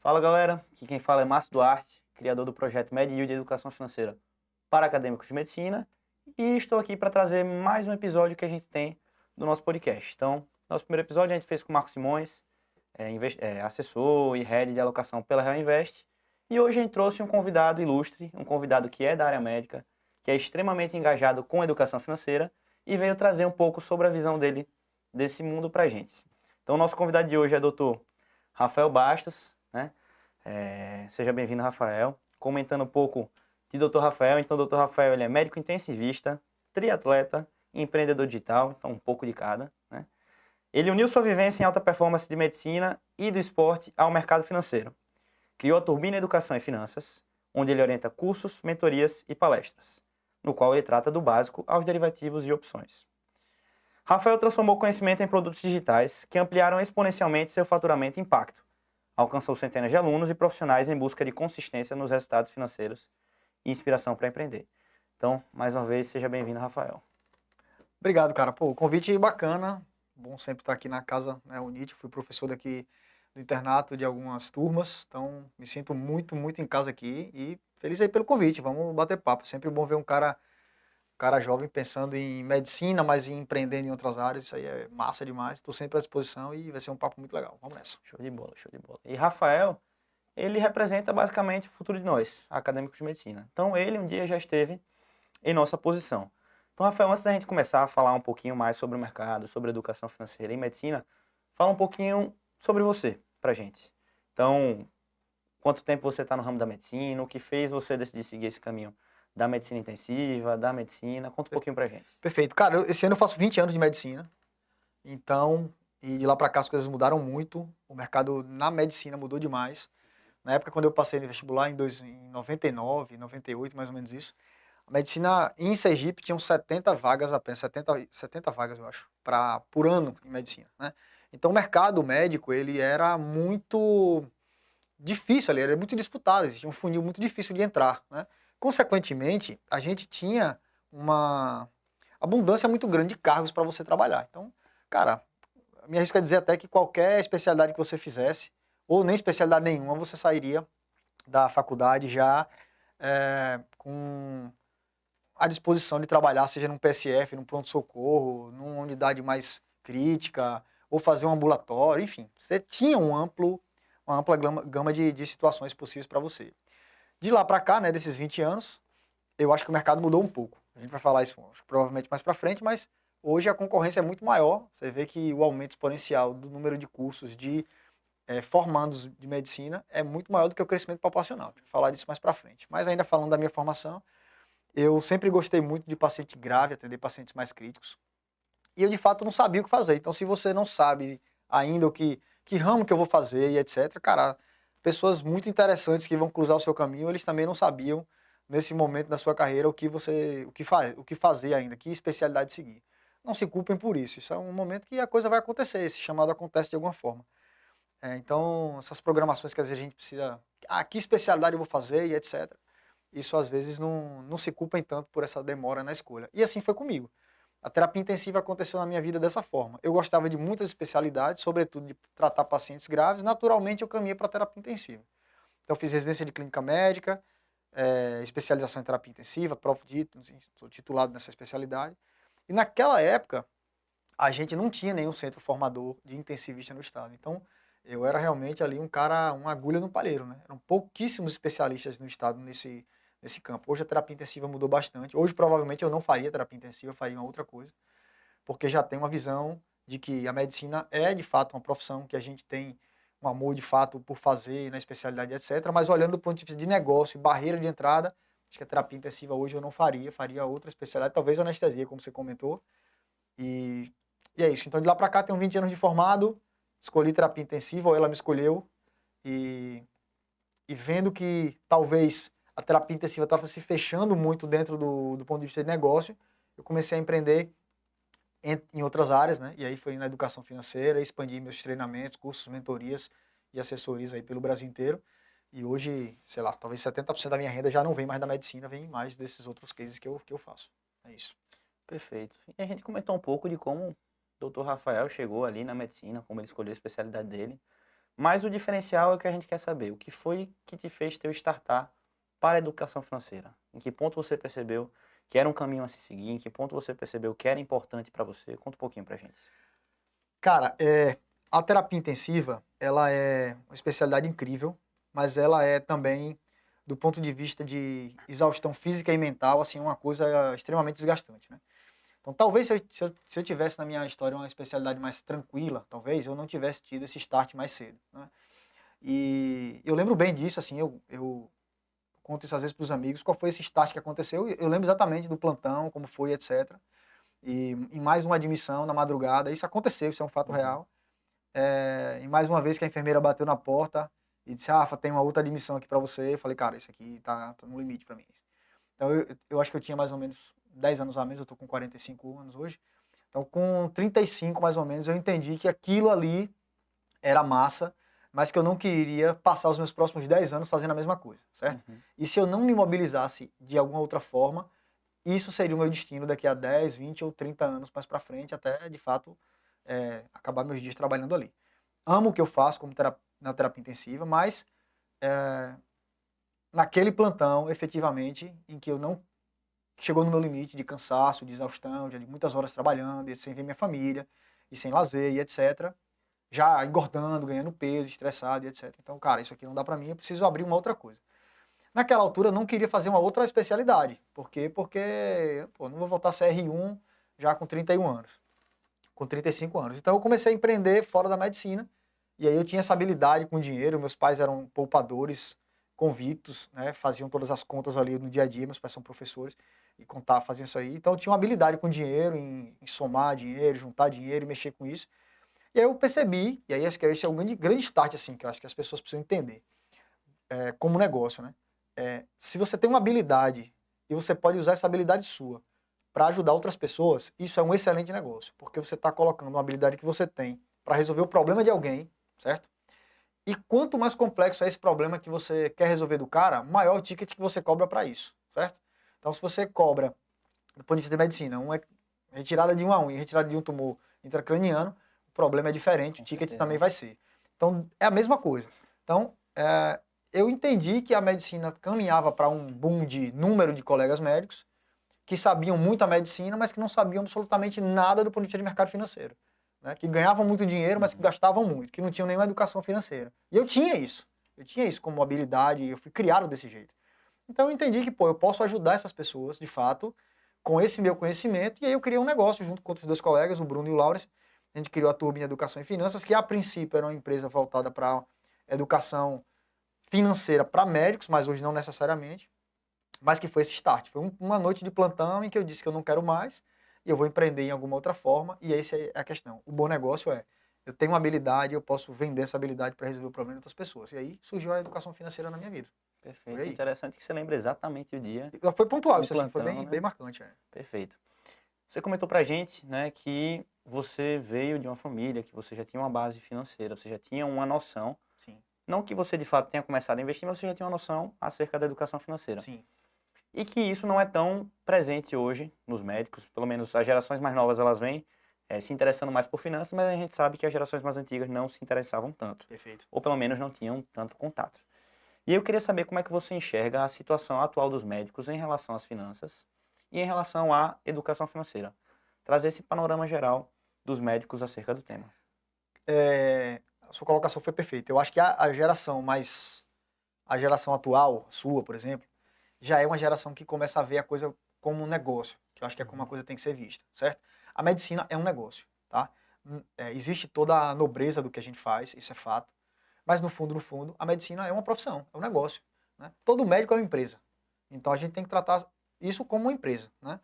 Fala galera, aqui quem fala é Márcio Duarte, criador do projeto MedYield de Educação Financeira para Acadêmicos de Medicina, e estou aqui para trazer mais um episódio que a gente tem do nosso podcast. Então, nosso primeiro episódio a gente fez com o Marcos Simões, assessor e head de alocação pela Real Invest, e hoje a gente trouxe um convidado ilustre, um convidado que é da área médica, que é extremamente engajado com a educação financeira e veio trazer um pouco sobre a visão dele desse mundo para a gente. Então, o nosso convidado de hoje é o Dr. Rafael Bastos, né? Seja bem-vindo, Rafael. Comentando um pouco de Dr. Rafael. Então, Dr. Rafael ele é médico intensivista, triatleta, empreendedor digital, então um pouco de cada, né? Ele uniu sua vivência em alta performance de medicina e do esporte ao mercado financeiro. Criou a Turbina Educação e Finanças, onde ele orienta cursos, mentorias e palestras, no qual ele trata do básico aos derivativos e opções. Rafael transformou o conhecimento em produtos digitais que ampliaram exponencialmente seu faturamento e impacto. Alcançou centenas de alunos e profissionais em busca de consistência nos resultados financeiros e inspiração para empreender. Então, mais uma vez, seja bem-vindo, Rafael. Obrigado, cara. Pô, convite bacana. Bom sempre estar aqui na casa, né, UNIT. Fui professor daqui do internato de algumas turmas, então me sinto muito em casa aqui e feliz aí pelo convite. Vamos bater papo. Sempre bom ver um cara jovem pensando em medicina, mas em empreendendo em outras áreas. Isso aí é massa demais. Estou sempre à disposição e vai ser um papo muito legal. Vamos nessa. Show de bola, show de bola. E Rafael, ele representa basicamente o futuro de nós, acadêmicos de medicina. Então, ele um dia já esteve em nossa posição. Então, Rafael, antes da gente começar a falar um pouquinho mais sobre o mercado, sobre a educação financeira e medicina, fala um pouquinho sobre você pra gente. Então, quanto tempo você está no ramo da medicina, o que fez você decidir seguir esse caminho da medicina intensiva, da medicina, conta um pouquinho pra gente. Perfeito. Cara, esse ano eu faço 20 anos de medicina. Então, e de lá para cá as coisas mudaram muito. O mercado na medicina mudou demais. Na época, quando eu passei no vestibular, em 99, 98, mais ou menos isso, a medicina em Sergipe tinham 70 vagas apenas, 70 vagas, eu acho, por ano em medicina, né? Então, o mercado médico, ele era muito difícil, ele era muito disputado, existia um funil muito difícil de entrar, né? Consequentemente, a gente tinha uma abundância muito grande de cargos para você trabalhar. Então, cara, me arrisco a dizer até que qualquer especialidade que você fizesse, ou nem especialidade nenhuma, você sairia da faculdade já com a disposição de trabalhar, seja num PSF, num pronto-socorro, numa unidade mais crítica, ou fazer um ambulatório, enfim. Você tinha uma ampla gama de situações possíveis para você. De lá para cá, né, desses 20 anos, eu acho que o mercado mudou um pouco. A gente vai falar isso provavelmente mais para frente, mas hoje a concorrência é muito maior. Você vê que o aumento exponencial do número de cursos de formandos de medicina é muito maior do que o crescimento populacional. A gente vai falar disso mais para frente. Mas ainda falando da minha formação, eu sempre gostei muito de paciente grave, atender pacientes mais críticos. E eu, de fato, não sabia o que fazer. Então, se você não sabe ainda que ramo que eu vou fazer e etc., cara, pessoas muito interessantes que vão cruzar o seu caminho, eles também não sabiam, nesse momento da sua carreira, o que fazer ainda, que especialidade seguir. Não se culpem por isso. Isso é um momento que a coisa vai acontecer, esse chamado acontece de alguma forma. Então, essas programações que às vezes a gente precisa, que especialidade eu vou fazer e etc., isso às vezes não se culpem tanto por essa demora na escolha. E assim foi comigo. A terapia intensiva aconteceu na minha vida dessa forma. Eu gostava de muitas especialidades, sobretudo de tratar pacientes graves, naturalmente eu caminhei para a terapia intensiva. Então, eu fiz residência de clínica médica, especialização em terapia intensiva, sou titulado nessa especialidade. E naquela época, a gente não tinha nenhum centro formador de intensivista no estado. Então, eu era realmente ali um cara, uma agulha no palheiro, né? Eram pouquíssimos especialistas no estado nesse campo. Hoje a terapia intensiva mudou bastante. Hoje, provavelmente, eu não faria terapia intensiva, eu faria uma outra coisa, porque já tem uma visão de que a medicina é, de fato, uma profissão que a gente tem um amor, de fato, por fazer na especialidade, etc. Mas olhando do ponto de vista de negócio e barreira de entrada, acho que a terapia intensiva hoje eu não faria, faria outra especialidade, talvez anestesia, como você comentou, e, e é isso. Então, de lá para cá, tenho 20 anos de formado, escolhi terapia intensiva, ou ela me escolheu, e, e vendo que talvez a terapia intensiva estava se fechando muito dentro do ponto de vista de negócio, eu comecei a empreender em outras áreas, né? E aí foi na educação financeira, expandi meus treinamentos, cursos, mentorias e assessorias aí pelo Brasil inteiro. E hoje, sei lá, talvez 70% da minha renda já não vem mais da medicina, vem mais desses outros cases que eu faço. É isso. Perfeito. E a gente comentou um pouco de como o Dr. Rafael chegou ali na medicina, como ele escolheu a especialidade dele. Mas o diferencial é o que a gente quer saber. O que foi que te fez ter o startar para a educação financeira? Em que ponto você percebeu que era um caminho a se seguir? Em que ponto você percebeu que era importante para você? Conta um pouquinho pra gente. Cara, a terapia intensiva, ela é uma especialidade incrível, mas ela é também, do ponto de vista de exaustão física e mental, assim, uma coisa extremamente desgastante, né? Então, talvez se eu tivesse na minha história uma especialidade mais tranquila, talvez eu não tivesse tido esse start mais cedo, né? E eu lembro bem disso, assim, eu conto isso às vezes para os amigos, qual foi esse start que aconteceu, eu lembro exatamente do plantão, como foi, etc. E em mais uma admissão na madrugada, isso aconteceu, isso é um fato real. E mais uma vez que a enfermeira bateu na porta e disse, Rafa, tem uma outra admissão aqui para você. Eu falei, cara, isso aqui tá no limite para mim. Então eu acho que eu tinha mais ou menos 10 anos a menos, eu tô com 45 anos hoje. Então com 35 mais ou menos eu entendi que aquilo ali era massa, mas que eu não queria passar os meus próximos 10 anos fazendo a mesma coisa, certo? Uhum. E se eu não me mobilizasse de alguma outra forma, isso seria o meu destino daqui a 10, 20 ou 30 anos mais para frente, até de fato acabar meus dias trabalhando ali. Amo o que eu faço como na terapia intensiva, mas naquele plantão, efetivamente, em que eu não chegou no meu limite de cansaço, de exaustão, de muitas horas trabalhando, e sem ver minha família, e sem lazer, e etc., já engordando, ganhando peso, estressado, e etc. Então, cara, isso aqui não dá pra mim, eu preciso abrir uma outra coisa. Naquela altura, eu não queria fazer uma outra especialidade. Por quê? Porque, pô, não vou voltar a ser R1 já com 31 anos, com 35 anos. Então, eu comecei a empreender fora da medicina, e aí eu tinha essa habilidade com dinheiro, meus pais eram poupadores convictos, né, faziam todas as contas ali no dia a dia, meus pais são professores, e faziam isso aí. Então, eu tinha uma habilidade com dinheiro, em somar dinheiro, juntar dinheiro e mexer com isso. E aí eu percebi, e aí acho que esse é um grande start, assim, que eu acho que as pessoas precisam entender, como negócio, né? Se você tem uma habilidade e você pode usar essa habilidade sua para ajudar outras pessoas, isso é um excelente negócio, porque você está colocando uma habilidade que você tem para resolver o problema de alguém, certo? E quanto mais complexo é esse problema que você quer resolver do cara, maior o ticket que você cobra para isso, certo? Então, se você cobra, do ponto de vista de medicina, retirada de uma unha, retirada de um tumor intracraniano, o problema é diferente, o Com ticket certeza. também vai ser. Então, é a mesma coisa. Então, eu entendi que a medicina caminhava para um boom de número de colegas médicos que sabiam muito a medicina, mas que não sabiam absolutamente nada do ponto de vista de mercado financeiro. Né? Que ganhavam muito dinheiro, mas que Uhum. gastavam muito, que não tinham nenhuma educação financeira. E eu tinha isso. Eu tinha isso como habilidade, eu fui criado desse jeito. Então eu entendi que, pô, eu posso ajudar essas pessoas, de fato, com esse meu conhecimento, e aí eu criei um negócio junto com outros dois colegas, o Bruno e o Laurence. A gente criou a Turbine Educação e Finanças, que a princípio era uma empresa voltada para educação financeira para médicos, mas hoje não necessariamente, mas que foi esse start. Foi uma noite de plantão em que eu disse que eu não quero mais, e eu vou empreender em alguma outra forma, e essa é a questão. O bom negócio eu tenho uma habilidade, eu posso vender essa habilidade para resolver o problema de outras pessoas. E aí surgiu a educação financeira na minha vida. Foi Perfeito. aí. Interessante que você lembra exatamente o dia Foi pontual, do isso assim, foi plantão, bem, né? bem marcante. Perfeito. Você comentou pra gente, né, que você veio de uma família, que você já tinha uma base financeira, você já tinha uma noção, Sim, não que você de fato tenha começado a investir, mas você já tinha uma noção acerca da educação financeira. sim, E que isso não é tão presente hoje nos médicos, pelo menos as gerações mais novas elas vêm se interessando mais por finanças, mas a gente sabe que as gerações mais antigas não se interessavam tanto, perfeito. ou pelo menos não tinham tanto contato. E eu queria saber como é que você enxerga a situação atual dos médicos em relação às finanças e em relação à educação financeira. Trazer esse panorama geral dos médicos acerca do tema. A sua colocação foi perfeita. Eu acho que a geração atual, sua, por exemplo, já é uma geração que começa a ver a coisa como um negócio, que eu acho que é como a coisa tem que ser vista, certo? A medicina é um negócio, tá? Existe toda a nobreza do que a gente faz, isso é fato, mas no fundo, a medicina é uma profissão, é um negócio, né? Todo médico é uma empresa, então a gente tem que tratar isso como uma empresa, né?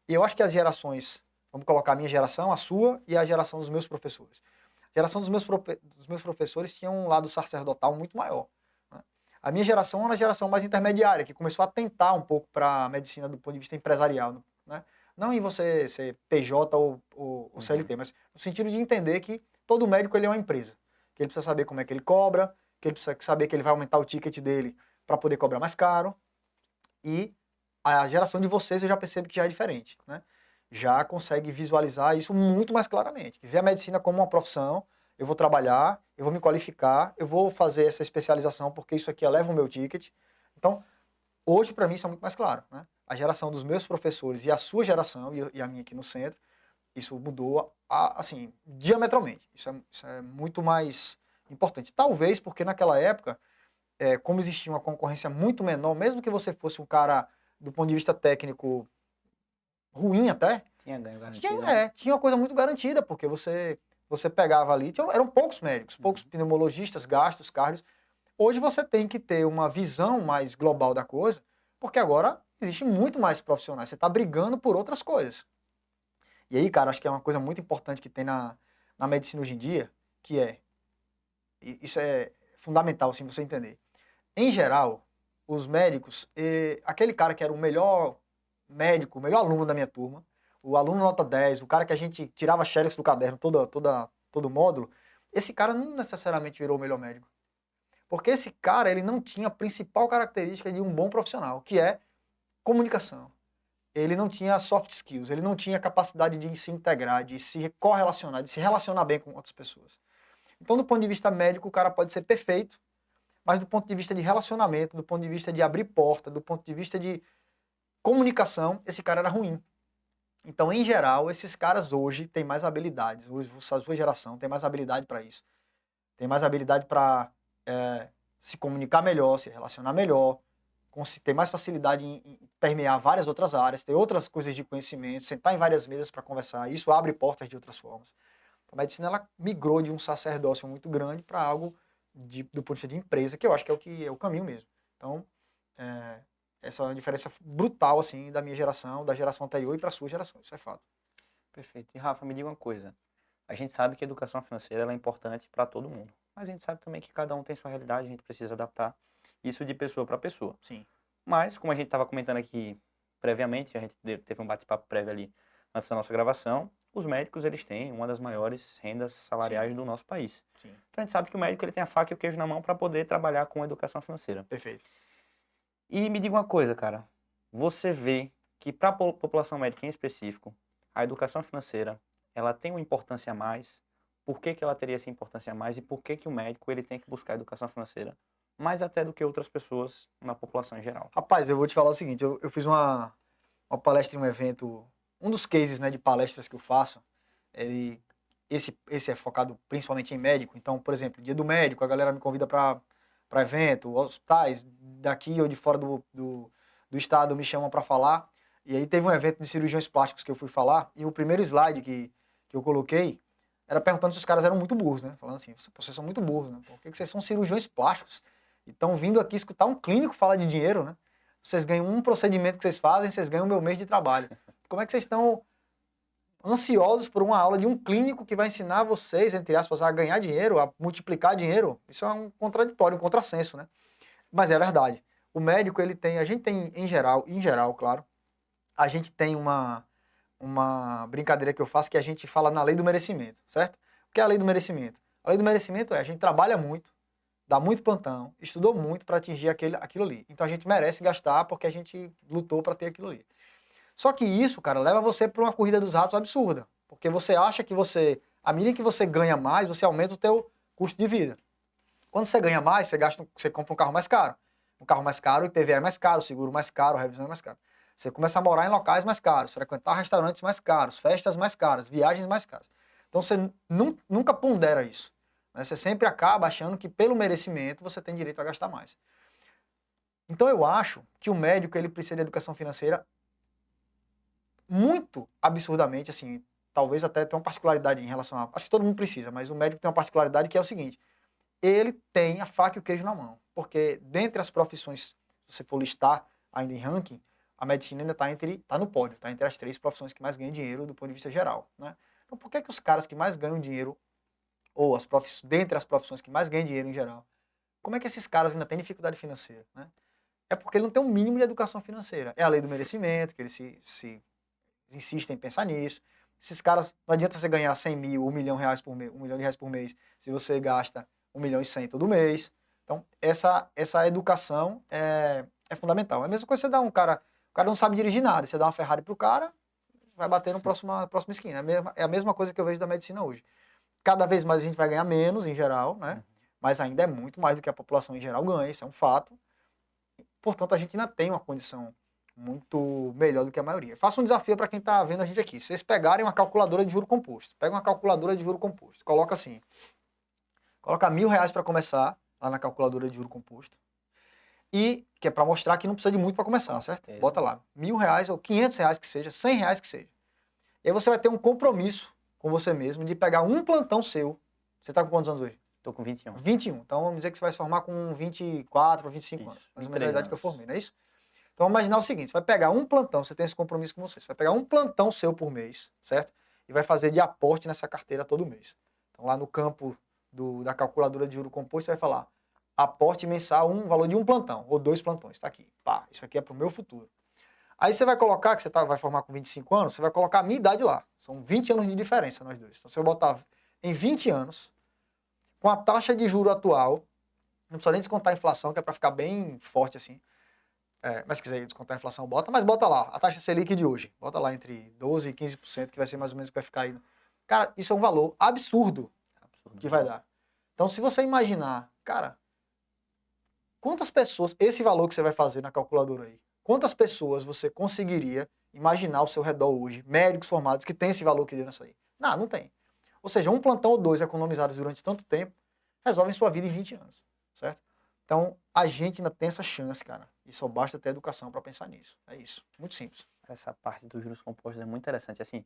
E eu acho que as gerações, vamos colocar a minha geração, a sua e a geração dos meus professores. A geração dos meus professores tinha um lado sacerdotal muito maior. Né? A minha geração é uma geração mais intermediária, que começou a tentar um pouco para a medicina do ponto de vista empresarial. Né? Não em você ser PJ ou CLT, mas no sentido de entender que todo médico ele é uma empresa. Que ele precisa saber como é que ele cobra, que ele precisa saber que ele vai aumentar o ticket dele para poder cobrar mais caro. E a geração de vocês eu já percebo que já é diferente. Né? Já consegue visualizar isso muito mais claramente. Ver a medicina como uma profissão eu vou trabalhar, eu vou me qualificar, eu vou fazer essa especialização porque isso aqui eleva o meu ticket. Então, hoje, para mim, isso é muito mais claro, né? A geração dos meus professores e a sua geração, e a minha aqui no centro, isso mudou, assim, diametralmente. Isso é muito mais importante. Talvez porque naquela época, como existia uma concorrência muito menor, mesmo que você fosse um cara, do ponto de vista técnico, ruim até, Tinha ganho garantido, né? tinha uma coisa muito garantida, porque você pegava ali, eram poucos médicos, poucos pneumologistas, gastos, cardios. Hoje você tem que ter uma visão mais global da coisa, porque agora existe muito mais profissionais. Você está brigando por outras coisas. E aí, cara, acho que é uma coisa muito importante que tem na medicina hoje em dia, que isso é fundamental, assim, você entender. Em geral, os médicos, aquele cara que era o melhor médico, o melhor aluno da minha turma, o aluno nota 10, o cara que a gente tirava xerox do caderno todo módulo, esse cara não necessariamente virou o melhor médico. Porque esse cara, ele não tinha a principal característica de um bom profissional, que é comunicação. Ele não tinha soft skills, ele não tinha capacidade de se integrar, de se correlacionar, de se relacionar bem com outras pessoas. Então, do ponto de vista médico, o cara pode ser perfeito, mas do ponto de vista de relacionamento, do ponto de vista de abrir porta, do ponto de vista de comunicação, esse cara era ruim. Então, em geral, esses caras hoje têm mais habilidades, a sua geração tem mais habilidade para isso. Tem mais habilidade para se comunicar melhor, se relacionar melhor, ter mais facilidade em permear várias outras áreas, ter outras coisas de conhecimento, sentar em várias mesas para conversar. Isso abre portas de outras formas. A medicina ela migrou de um sacerdócio muito grande para algo do ponto de vista de empresa, que eu acho que é o caminho mesmo. Então, essa é uma diferença brutal assim da minha geração, da geração anterior e para a sua geração. Isso é fato. Perfeito. E Rafa, me diga uma coisa. A gente sabe que a educação financeira ela é importante para todo mundo, mas a gente sabe também que cada um tem sua realidade, a gente precisa adaptar isso de pessoa para pessoa. Sim. Mas, como a gente estava comentando aqui previamente, a gente teve um bate-papo prévio ali antes da nossa gravação, os médicos eles têm uma das maiores rendas salariais do nosso país. Sim. Então a gente sabe que o médico ele tem a faca e o queijo na mão para poder trabalhar com a educação financeira. Perfeito. E me diga uma coisa, cara, você vê que para a população médica em específico, a educação financeira, ela tem uma importância a mais? Por que ela teria essa importância a mais e por que o médico ele tem que buscar a educação financeira mais até do que outras pessoas na população em geral? Rapaz, eu vou te falar o seguinte, eu fiz uma palestra em um evento, um dos cases, né, de palestras que eu faço, esse é focado principalmente em médico. Então, por exemplo, dia do médico, a galera me convida para evento, hospitais daqui ou de fora do estado me chamam para falar. E aí teve um evento de cirurgiões plásticos que eu fui falar, e o primeiro slide que eu coloquei era perguntando se os caras eram muito burros, né? Falando assim, vocês são muito burros, né? Por que vocês são cirurgiões plásticos? E estão vindo aqui escutar um clínico falar de dinheiro, né? Vocês ganham um procedimento que vocês fazem, vocês ganham o meu mês de trabalho. Como é que vocês estão ansiosos por uma aula de um clínico que vai ensinar vocês, entre aspas, a ganhar dinheiro, a multiplicar dinheiro? Isso é um contraditório, um contrassenso, né? Mas é verdade. O médico, a gente tem, em geral, claro, a gente tem uma brincadeira que eu faço que a gente fala na lei do merecimento, certo? O que é a lei do merecimento? A lei do merecimento a gente trabalha muito, dá muito plantão, estudou muito para atingir aquilo ali. Então a gente merece gastar porque a gente lutou para ter aquilo ali. Só que isso, cara, leva você para uma corrida dos ratos absurda. Porque você acha que à medida que você ganha mais, você aumenta o teu custo de vida. Quando você ganha mais, você compra um carro mais caro. Um carro mais caro, o IPVA é mais caro, o seguro mais caro, a revisão é mais cara. Você começa a morar em locais mais caros, frequentar restaurantes mais caros, festas mais caras, viagens mais caras. Então você nunca pondera isso, né? Você sempre acaba achando que pelo merecimento você tem direito a gastar mais. Então eu acho que o médico ele precisa de educação financeira muito absurdamente, assim, talvez até tenha uma particularidade em relação a... Acho que todo mundo precisa, mas o médico tem uma particularidade que é o seguinte, ele tem a faca e o queijo na mão, porque dentre as profissões, se você for listar ainda em ranking, a medicina ainda está no pódio, está entre as 3 profissões que mais ganham dinheiro do ponto de vista geral, né? Então por que os caras que mais ganham dinheiro, ou dentre as profissões que mais ganham dinheiro em geral, como é que esses caras ainda têm dificuldade financeira, né? É porque ele não tem um mínimo de educação financeira. É a lei do merecimento, que ele se insiste em pensar nisso. Esses caras, não adianta você ganhar 100 mil, R$1 milhão por mês, R$1 milhão por mês, se você gasta 1 milhão e 100 todo mês. Então, essa educação é fundamental. É a mesma coisa que você dá o cara não sabe dirigir nada, você dá uma Ferrari pro cara, vai bater na próxima esquina. É a mesma coisa que eu vejo da medicina hoje. Cada vez mais a gente vai ganhar menos, em geral, né? Mas ainda é muito mais do que a população em geral ganha, isso é um fato. Portanto, a gente ainda tem uma condição muito melhor do que a maioria. Faça um desafio para quem está vendo a gente aqui. Vocês pegarem uma calculadora de juro composto. Pega uma calculadora de juro composto. Coloca assim. Coloca R$1.000 para começar, lá na calculadora de juro composto. E, que é para mostrar que não precisa de muito para começar, certo? Bota lá. R$1.000 ou R$500 que seja, R$100 que seja. E aí você vai ter um compromisso com você mesmo de pegar um plantão seu. Você está com quantos anos hoje? Tô com 21. 21. Então vamos dizer que você vai se formar com 24 ou 25 Isso, anos. Mais ou menos a idade anos. que eu formei, não é isso? Então vamos imaginar o seguinte, você vai pegar um plantão, você tem esse compromisso com você, você vai pegar um plantão seu por mês, certo? E vai fazer de aporte nessa carteira todo mês. Então lá no campo da calculadora de juro composto, você vai falar aporte mensal, valor de um plantão, ou 2 plantões, está aqui. Pá, isso aqui é para o meu futuro. Aí você vai colocar, que você vai formar com 25 anos, você vai colocar a minha idade lá. São 20 anos de diferença nós dois. Então você vai botar em 20 anos, com a taxa de juro atual, não precisa nem descontar a inflação, que é para ficar bem forte assim. Mas se quiser descontar a inflação, bota. Mas bota lá, a taxa Selic de hoje. Bota lá entre 12% e 15%, que vai ser mais ou menos o que vai ficar aí. Cara, isso é um valor absurdo que vai dar. Então, se você imaginar, cara, quantas pessoas, esse valor que você vai fazer na calculadora aí, quantas pessoas você conseguiria imaginar ao seu redor hoje, médicos formados, que tem esse valor que deu nessa aí? Não tem. Ou seja, um plantão ou 2 economizados durante tanto tempo, resolvem sua vida em 20 anos, certo? Então, a gente ainda tem essa chance, cara. E só basta ter educação para pensar nisso. É isso. Muito simples. Essa parte dos juros compostos é muito interessante. Assim,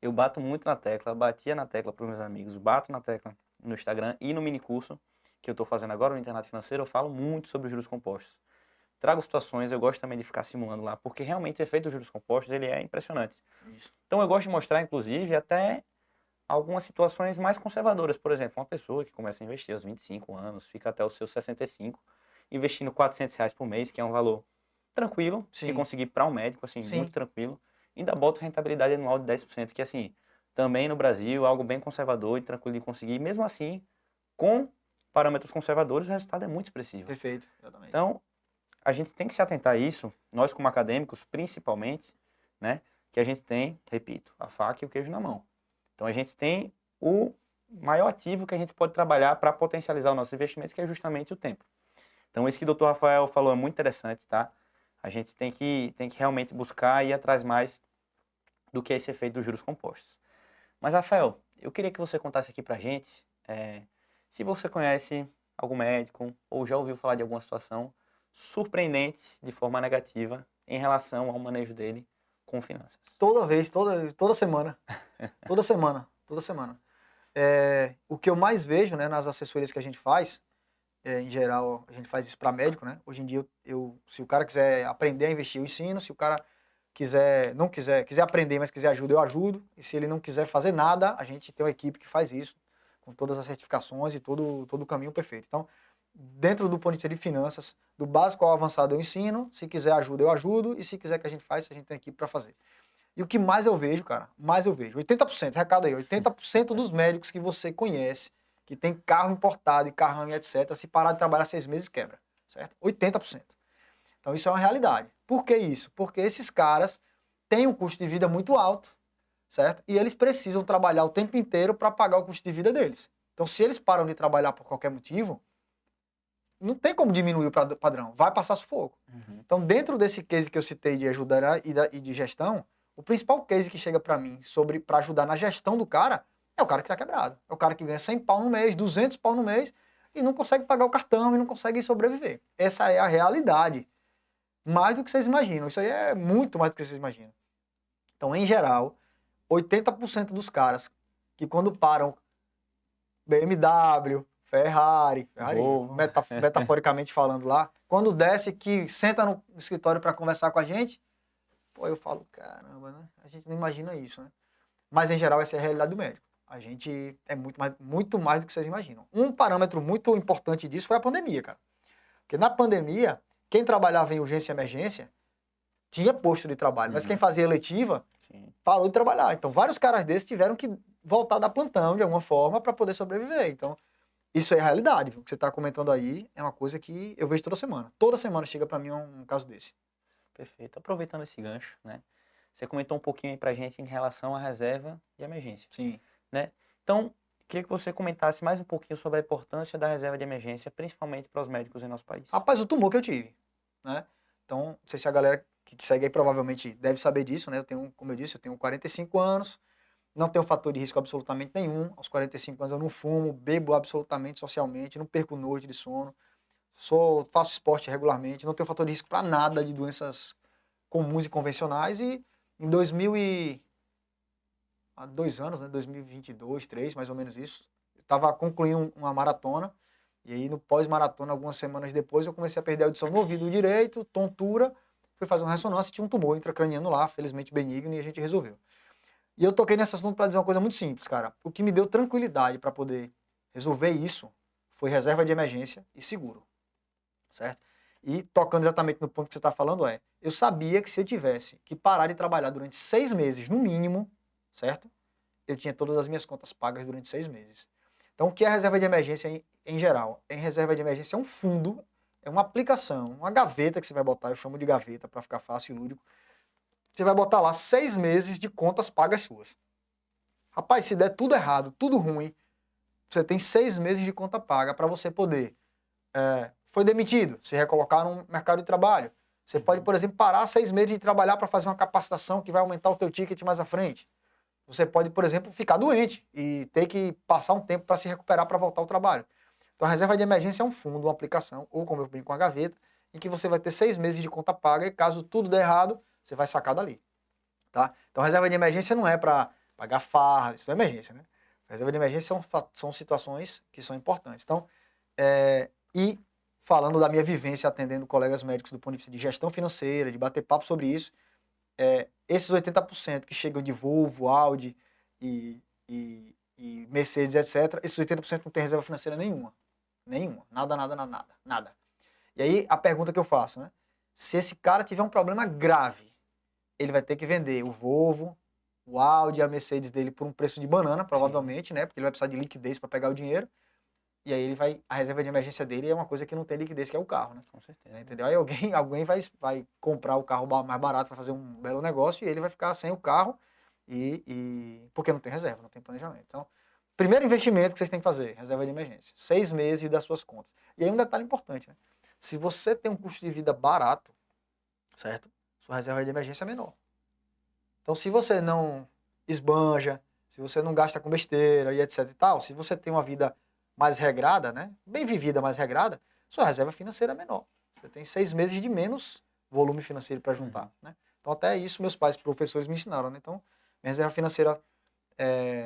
eu bato muito na tecla, batia na tecla para os meus amigos, bato na tecla no Instagram e no mini curso que eu estou fazendo agora no Internato Financeiro, eu falo muito sobre os juros compostos. Trago situações, eu gosto também de ficar simulando lá, porque realmente o efeito dos juros compostos ele é impressionante. Isso. Então eu gosto de mostrar, inclusive, até algumas situações mais conservadoras. Por exemplo, uma pessoa que começa a investir aos 25 anos, fica até os seus 65, investindo R$400 por mês, que é um valor tranquilo, Sim. se conseguir para um médico, assim, Sim. muito tranquilo. Ainda bota rentabilidade anual de 10%, que assim, também no Brasil, algo bem conservador e tranquilo de conseguir. Mesmo assim, com parâmetros conservadores, o resultado é muito expressivo. Perfeito, exatamente. Então, a gente tem que se atentar a isso, nós como acadêmicos, principalmente, né, que a gente tem, repito, a faca e o queijo na mão. Então, a gente tem o maior ativo que a gente pode trabalhar para potencializar os nossos investimentos, que é justamente o tempo. Então, isso que o Dr. Rafael falou é muito interessante, tá? A gente tem que realmente buscar e ir atrás mais do que esse efeito dos juros compostos. Mas, Rafael, eu queria que você contasse aqui pra gente se você conhece algum médico ou já ouviu falar de alguma situação surpreendente de forma negativa em relação ao manejo dele com finanças. Toda semana. Toda semana. O que eu mais vejo, né, nas assessorias que a gente faz, em geral, a gente faz isso para médico, né? Hoje em dia, se o cara quiser aprender a investir, eu ensino. Se o cara quiser aprender, mas quiser ajuda, eu ajudo. E se ele não quiser fazer nada, a gente tem uma equipe que faz isso, com todas as certificações e todo o caminho perfeito. Então, dentro do ponto de vista de finanças, do básico ao avançado eu ensino. Se quiser ajuda, eu ajudo. E se quiser que a gente faça, a gente tem uma equipe para fazer. E o que mais eu vejo, cara, 80%, recado aí, 80% dos médicos que você conhece, que tem carro importado e carrão e etc., se parar de trabalhar 6 meses, quebra, certo? 80%. Então isso é uma realidade. Por que isso? Porque esses caras têm um custo de vida muito alto, certo? E eles precisam trabalhar o tempo inteiro para pagar o custo de vida deles. Então se eles param de trabalhar por qualquer motivo, não tem como diminuir o padrão, vai passar sufoco. Uhum. Então dentro desse case que eu citei de ajudar e de gestão, o principal case que chega para mim para ajudar na gestão do cara é o cara que tá quebrado. É o cara que ganha 100 pau no mês, 200 pau no mês e não consegue pagar o cartão e não consegue sobreviver. Essa é a realidade. Mais do que vocês imaginam. Isso aí é muito mais do que vocês imaginam. Então, em geral, 80% dos caras que quando param BMW, Ferrari metaforicamente falando lá, quando desce que senta no escritório para conversar com a gente, pô, eu falo, caramba, né? A gente não imagina isso, né? Mas, em geral, essa é a realidade do médico. A gente é muito mais do que vocês imaginam. Um parâmetro muito importante disso foi a pandemia, cara. Porque na pandemia, quem trabalhava em urgência e emergência tinha posto de trabalho, mas quem fazia eletiva parou de trabalhar. Então, vários caras desses tiveram que voltar da plantão, de alguma forma, para poder sobreviver. Então, isso é a realidade. O que você está comentando aí é uma coisa que eu vejo toda semana. Toda semana chega para mim um caso desse. Perfeito. Aproveitando esse gancho, né? Você comentou um pouquinho aí pra gente em relação à reserva de emergência. Sim. Né? Então, Queria que você comentasse mais um pouquinho sobre a importância da reserva de emergência, principalmente para os médicos em nosso país. Rapaz, o tumor que eu tive, né? Então, não sei se a galera que te segue aí provavelmente deve saber disso, né? Eu tenho, como eu disse, eu tenho 45 anos, não tenho fator de risco absolutamente nenhum. Aos 45 anos eu não fumo, bebo absolutamente socialmente, não perco noite de sono, faço esporte regularmente, não tenho fator de risco para nada de doenças comuns e convencionais. E em 2000 há 2 anos, né? 2022, 2023, mais ou menos isso, eu estava concluindo uma maratona. E aí, no pós-maratona, algumas semanas depois, eu comecei a perder a audição no ouvido direito, tontura, fui fazer uma ressonância e tinha um tumor intracraniano lá, felizmente benigno, e a gente resolveu. E eu toquei nesse assunto para dizer uma coisa muito simples, cara. O que me deu tranquilidade para poder resolver isso foi reserva de emergência e seguro, certo? E tocando exatamente no ponto que você está falando eu sabia que se eu tivesse que parar de trabalhar durante 6 meses, no mínimo, certo? Eu tinha todas as minhas contas pagas durante 6 meses. Então, o que é reserva de emergência em geral? Em reserva de emergência é um fundo, é uma aplicação, uma gaveta que você vai botar, eu chamo de gaveta para ficar fácil e lúdico. Você vai botar lá 6 meses de contas pagas suas. Rapaz, se der tudo errado, tudo ruim, você tem 6 meses de conta paga para você poder. Foi demitido, se recolocar no mercado de trabalho. Você pode, por exemplo, parar 6 meses de trabalhar para fazer uma capacitação que vai aumentar o teu ticket mais à frente. Você pode, por exemplo, ficar doente e ter que passar um tempo para se recuperar para voltar ao trabalho. Então a reserva de emergência é um fundo, uma aplicação, ou como eu brinco, com a gaveta, em que você vai ter 6 meses de conta paga e caso tudo der errado, você vai sacar dali. Tá? Então a reserva de emergência não é para pagar farra, isso não é emergência, né? A reserva de emergência são situações que são importantes. Então, e falando da minha vivência atendendo colegas médicos do ponto de vista de gestão financeira, de bater papo sobre isso, esses 80% que chegam de Volvo, Audi e Mercedes, etc., esses 80% não tem reserva financeira nenhuma. Nenhuma. Nada, nada, nada, nada. Nada. E aí a pergunta que eu faço, né? Se esse cara tiver um problema grave, ele vai ter que vender o Volvo, o Audi, a Mercedes dele por um preço de banana, provavelmente, né? Porque ele vai precisar de liquidez para pegar o dinheiro. E aí a reserva de emergência dele é uma coisa que não tem liquidez, que é o carro, né? Com certeza. Entendeu? Aí alguém vai comprar o carro mais barato, vai fazer um belo negócio e ele vai ficar sem o carro porque não tem reserva, não tem planejamento. Então, primeiro investimento que vocês têm que fazer, reserva de emergência. 6 meses das suas contas. E aí um detalhe importante, né? Se você tem um custo de vida barato, certo? Sua reserva de emergência é menor. Então, se você não esbanja, se você não gasta com besteira e etc e tal, se você tem uma vida mais regrada, né? Bem vivida, mais regrada, sua reserva financeira é menor. Você tem 6 meses de menos volume financeiro para juntar, né? Então, até isso meus pais professores me ensinaram, né? Então, minha reserva financeira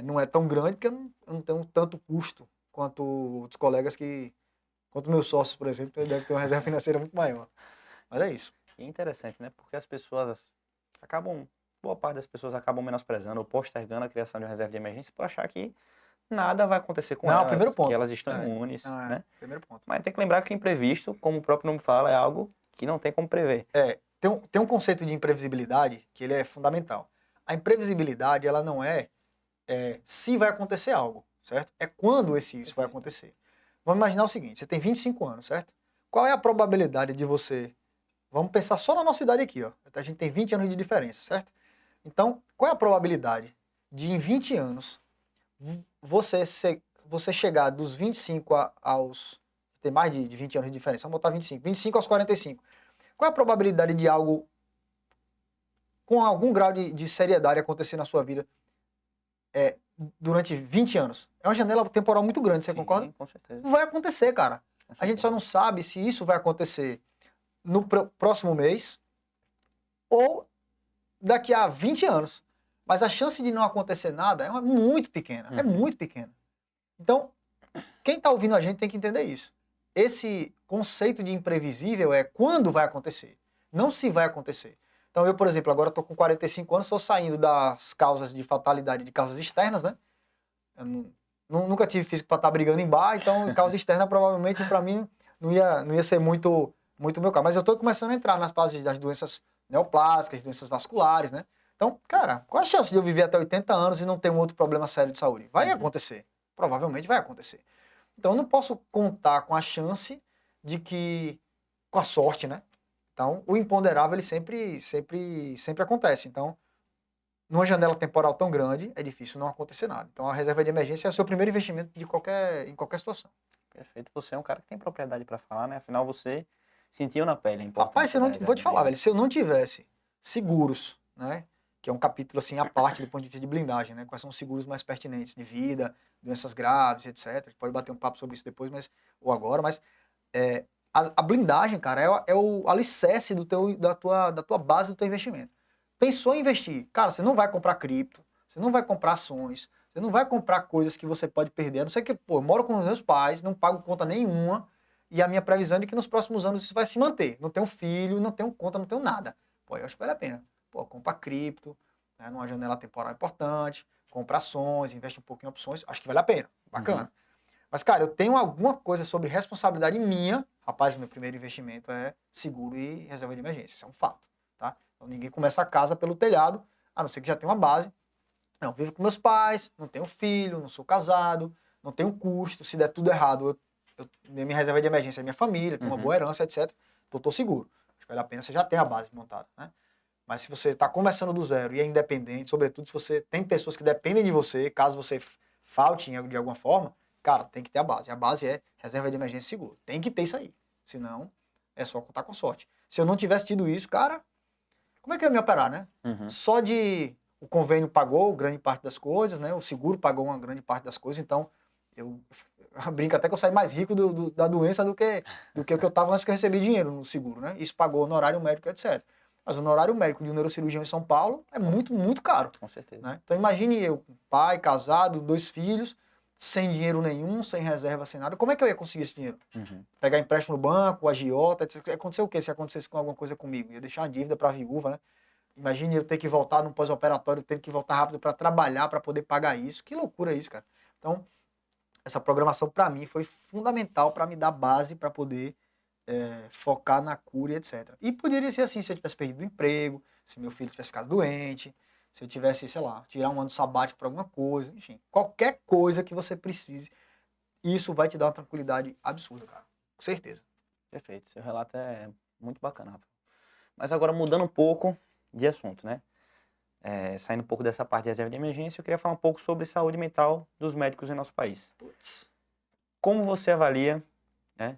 não é tão grande porque eu não tenho tanto custo quanto os colegas quanto meus sócios, por exemplo, ele deve ter uma reserva financeira muito maior. Mas é isso. E é interessante, né? Porque as pessoas boa parte das pessoas acabam menosprezando ou postergando a criação de uma reserva de emergência por achar que nada vai acontecer com Não, elas, primeiro ponto. que elas estão imunes, Não, né? Primeiro ponto. Mas tem que lembrar que o imprevisto, como o próprio nome fala, é algo que não tem como prever. Tem um conceito de imprevisibilidade que ele é fundamental. A imprevisibilidade, ela não é se vai acontecer algo, certo? É quando isso vai acontecer. Vamos imaginar o seguinte, você tem 25 anos, certo? Qual é a probabilidade de você... Vamos pensar só na nossa idade aqui, ó. A gente tem 20 anos de diferença, certo? Então, qual é a probabilidade de em 20 anos você chegar dos 25 aos... Tem mais de 20 anos de diferença, vamos botar 25. 25 aos 45. Qual é a probabilidade de algo com algum grau de seriedade acontecer na sua vida durante 20 anos? É uma janela temporal muito grande, você concorda? Com certeza. Vai acontecer, cara. A gente só não sabe se isso vai acontecer no próximo mês ou daqui a 20 anos. Mas a chance de não acontecer nada é muito pequena. É muito pequena. Então, quem está ouvindo a gente tem que entender isso. Esse conceito de imprevisível é quando vai acontecer, não se vai acontecer. Então eu, por exemplo, agora estou com 45 anos, estou saindo das causas de fatalidade de causas externas, né? Eu nunca tive físico para estar brigando em bar, então causa externa provavelmente para mim não ia ser muito meu caso. Mas eu estou começando a entrar nas fases das doenças neoplásicas, doenças vasculares, né? Então, cara, qual a chance de eu viver até 80 anos e não ter um outro problema sério de saúde? Vai acontecer. Provavelmente vai acontecer. Então eu não posso contar com a chance de que... com a sorte, né? Então o imponderável ele sempre acontece. Então numa janela temporal tão grande, é difícil não acontecer nada. Então a reserva de emergência é o seu primeiro investimento em qualquer situação. Perfeito. Você é um cara que tem propriedade para falar, né? Afinal, você sentiu na pele a Rapaz, importância da vou reserva te de falar, velho, emergência. se eu não tivesse seguros, né, que é um capítulo assim à parte do ponto de vista de blindagem, né, quais são os seguros mais pertinentes de vida, doenças graves, etc. A gente pode bater um papo sobre isso depois, ou agora, mas é, a blindagem, cara, é o alicerce da tua base do teu investimento. Pensou em investir, cara, você não vai comprar cripto, você não vai comprar ações, você não vai comprar coisas que você pode perder, a não ser que, pô, eu moro com os meus pais, não pago conta nenhuma, e a minha previsão é de que nos próximos anos isso vai se manter. Não tenho filho, não tenho conta, não tenho nada. Pô, eu acho que vale a pena. Pô, compra cripto, né, numa janela temporal importante, compra ações, investe um pouco em opções, acho que vale a pena. Bacana. Uhum. Mas, cara, eu tenho alguma coisa sobre responsabilidade minha. Rapaz, meu primeiro investimento é seguro e reserva de emergência. Isso é um fato, tá? Então ninguém começa a casa pelo telhado, a não ser que já tenha uma base. Não, vivo com meus pais, não tenho filho, não sou casado, não tenho custo. Se der tudo errado, minha reserva de emergência é minha família, tenho uma Uhum. boa herança, etc. Então tô seguro. Acho que vale a pena, você já tem a base montada, né? Mas se você está começando do zero e é independente, sobretudo se você tem pessoas que dependem de você, caso você falte de alguma forma, cara, tem que ter a base. A base é reserva de emergência seguro. Tem que ter isso aí. Senão, é só contar com sorte. Se eu não tivesse tido isso, cara, como é que eu ia me operar, né? Uhum. Só de o convênio pagou grande parte das coisas, né? O seguro pagou uma grande parte das coisas, então eu brinco até que eu saí mais rico da doença do que o que eu estava antes que eu recebi dinheiro no seguro, né? Isso pagou honorário médico, etc. Mas o honorário médico de um neurocirurgião em São Paulo é muito, muito caro. Com certeza. Né? Então imagine eu, pai, casado, 2 filhos, sem dinheiro nenhum, sem reserva, sem nada. Como é que eu ia conseguir esse dinheiro? Uhum. Pegar empréstimo no banco, agiota, etc. Aconteceu o quê se acontecesse com alguma coisa comigo? Ia deixar uma dívida para a viúva, né? Imagine eu ter que voltar no pós-operatório, ter que voltar rápido para trabalhar, para poder pagar isso. Que loucura isso, cara. Então, essa programação para mim foi fundamental para me dar base para poder focar na cura e etc. E poderia ser assim se eu tivesse perdido o emprego, se meu filho tivesse ficado doente, se eu tivesse, sei lá, tirar um ano sabático para alguma coisa, enfim, qualquer coisa que você precise, isso vai te dar uma tranquilidade absurda, cara. Com certeza. Perfeito. Seu relato é muito bacana, Rafa. Mas agora mudando um pouco de assunto, né? Saindo um pouco dessa parte de reserva de emergência, eu queria falar um pouco sobre saúde mental dos médicos em nosso país. Putz. Como você avalia, né,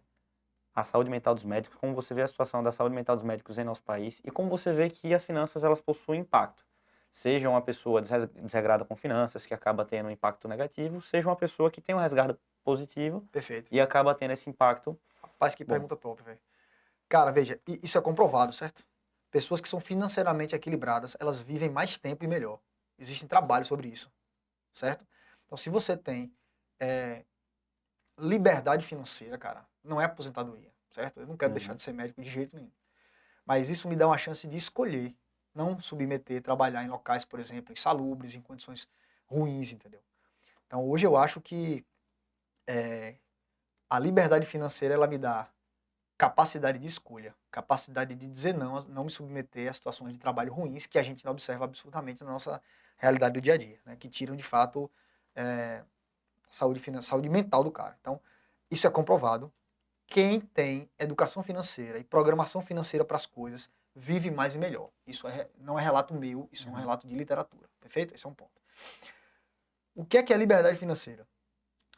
a saúde mental dos médicos? Como você vê a situação da saúde mental dos médicos em nosso país? E como você vê que as finanças elas possuem impacto? Seja uma pessoa desregrada com finanças, que acaba tendo um impacto negativo, seja uma pessoa que tem um resguardo positivo Perfeito. e acaba tendo esse impacto Rapaz, que bom. pergunta top, velho. Cara, veja, isso é comprovado, certo? Pessoas que são financeiramente equilibradas, elas vivem mais tempo e melhor. Existem trabalhos sobre isso, certo? Então, se você tem é, liberdade financeira, cara, não é aposentadoria, certo? Eu não quero deixar Uhum. de ser médico de jeito nenhum. Mas isso me dá uma chance de escolher, não submeter, trabalhar em locais, por exemplo, insalubres, em condições ruins, entendeu? Então, hoje eu acho que a liberdade financeira, ela me dá capacidade de escolha, capacidade de dizer não, não me submeter a situações de trabalho ruins que a gente não observa absurdamente na nossa realidade do dia a dia, né? Que tiram de fato saúde mental do cara. Então, isso é comprovado. Quem tem educação financeira e programação financeira para as coisas vive mais e melhor. Isso não é relato meu, isso é um Uhum. relato de literatura. Perfeito? Esse é um ponto. O que é a liberdade financeira?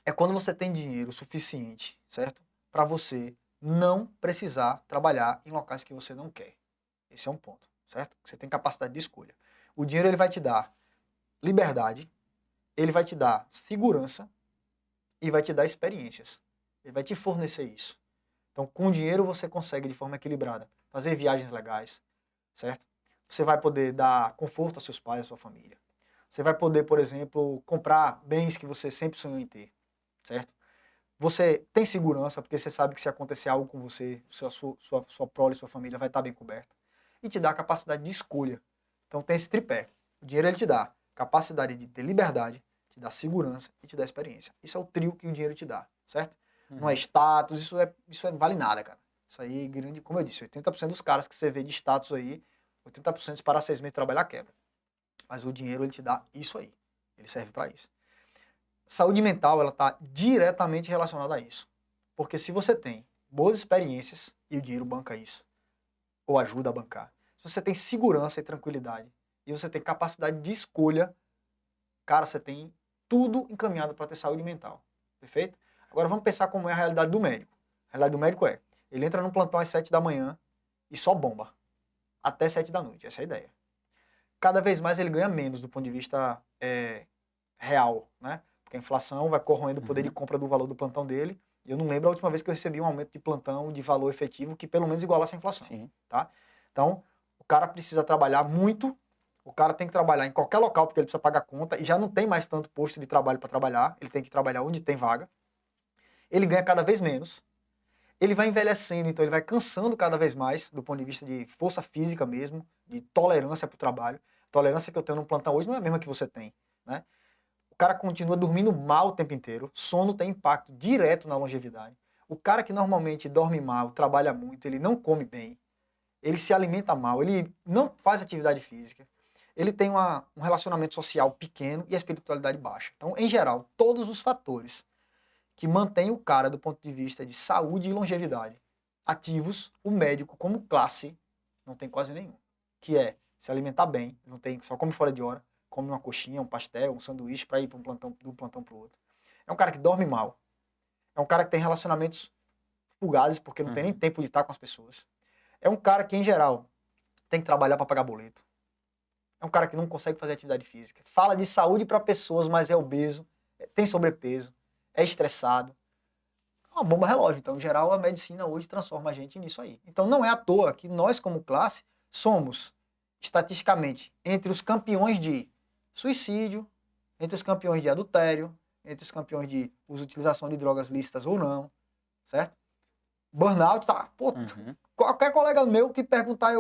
É quando você tem dinheiro suficiente, certo? Para você não precisar trabalhar em locais que você não quer. Esse é um ponto, certo? Você tem capacidade de escolha. O dinheiro ele vai te dar liberdade, ele vai te dar segurança e vai te dar experiências. Ele vai te fornecer isso. Então, com o dinheiro você consegue de forma equilibrada fazer viagens legais, certo? Você vai poder dar conforto aos seus pais, à sua família. Você vai poder, por exemplo, comprar bens que você sempre sonhou em ter, certo? Você tem segurança, porque você sabe que se acontecer algo com você, sua prole, sua família vai estar bem coberta. E te dá a capacidade de escolha. Então tem esse tripé. O dinheiro ele te dá capacidade de ter liberdade, te dá segurança e te dá experiência. Isso é o trio que o dinheiro te dá, certo? Não é Uhum. status, isso não vale nada, cara. Isso aí, grande, como eu disse, 80% dos caras que você vê de status aí, 80% se parar 6 meses de trabalhar quebra. Mas o dinheiro ele te dá isso aí. Ele serve para isso. Saúde mental, ela está diretamente relacionada a isso. Porque se você tem boas experiências, e o dinheiro banca isso, ou ajuda a bancar, se você tem segurança e tranquilidade, e você tem capacidade de escolha, cara, você tem tudo encaminhado para ter saúde mental. Perfeito? Agora vamos pensar como é a realidade do médico. A realidade do médico é, ele entra no plantão às 7 da manhã e só bomba. Até 7 da noite, essa é a ideia. Cada vez mais ele ganha menos do ponto de vista real, né? Porque a inflação vai corroendo o poder de compra do valor do plantão dele. E eu não lembro a última vez que eu recebi um aumento de plantão de valor efetivo que pelo menos igualasse a inflação. Sim. Tá? Então, o cara precisa trabalhar muito, o cara tem que trabalhar em qualquer local porque ele precisa pagar conta e já não tem mais tanto posto de trabalho para trabalhar, ele tem que trabalhar onde tem vaga. Ele ganha cada vez menos. Ele vai envelhecendo, então ele vai cansando cada vez mais do ponto de vista de força física mesmo, de tolerância para o trabalho. A tolerância que eu tenho no plantão hoje não é a mesma que você tem, né? O cara continua dormindo mal o tempo inteiro, sono tem impacto direto na longevidade. O cara que normalmente dorme mal, trabalha muito, ele não come bem, ele se alimenta mal, ele não faz atividade física, ele tem um relacionamento social pequeno e a espiritualidade baixa. Então, em geral, todos os fatores que mantêm o cara do ponto de vista de saúde e longevidade ativos, o médico como classe não tem quase nenhum. Que é se alimentar bem, não tem, só come fora de hora, come uma coxinha, um pastel, um sanduíche para ir para um plantão, de um plantão para o outro. É um cara que dorme mal. É um cara que tem relacionamentos fugazes porque não tem nem tempo de estar com as pessoas. É um cara que, em geral, tem que trabalhar para pagar boleto. É um cara que não consegue fazer atividade física. Fala de saúde para pessoas, mas é obeso, tem sobrepeso, é estressado. É uma bomba relógio. Então, em geral, a medicina hoje transforma a gente nisso aí. Então, não é à toa que nós, como classe, somos, estatisticamente, entre os campeões de suicídio, entre os campeões de adultério, entre os campeões de utilização de drogas lícitas ou não, certo? Burnout, tá? Pô, qualquer colega meu que perguntar,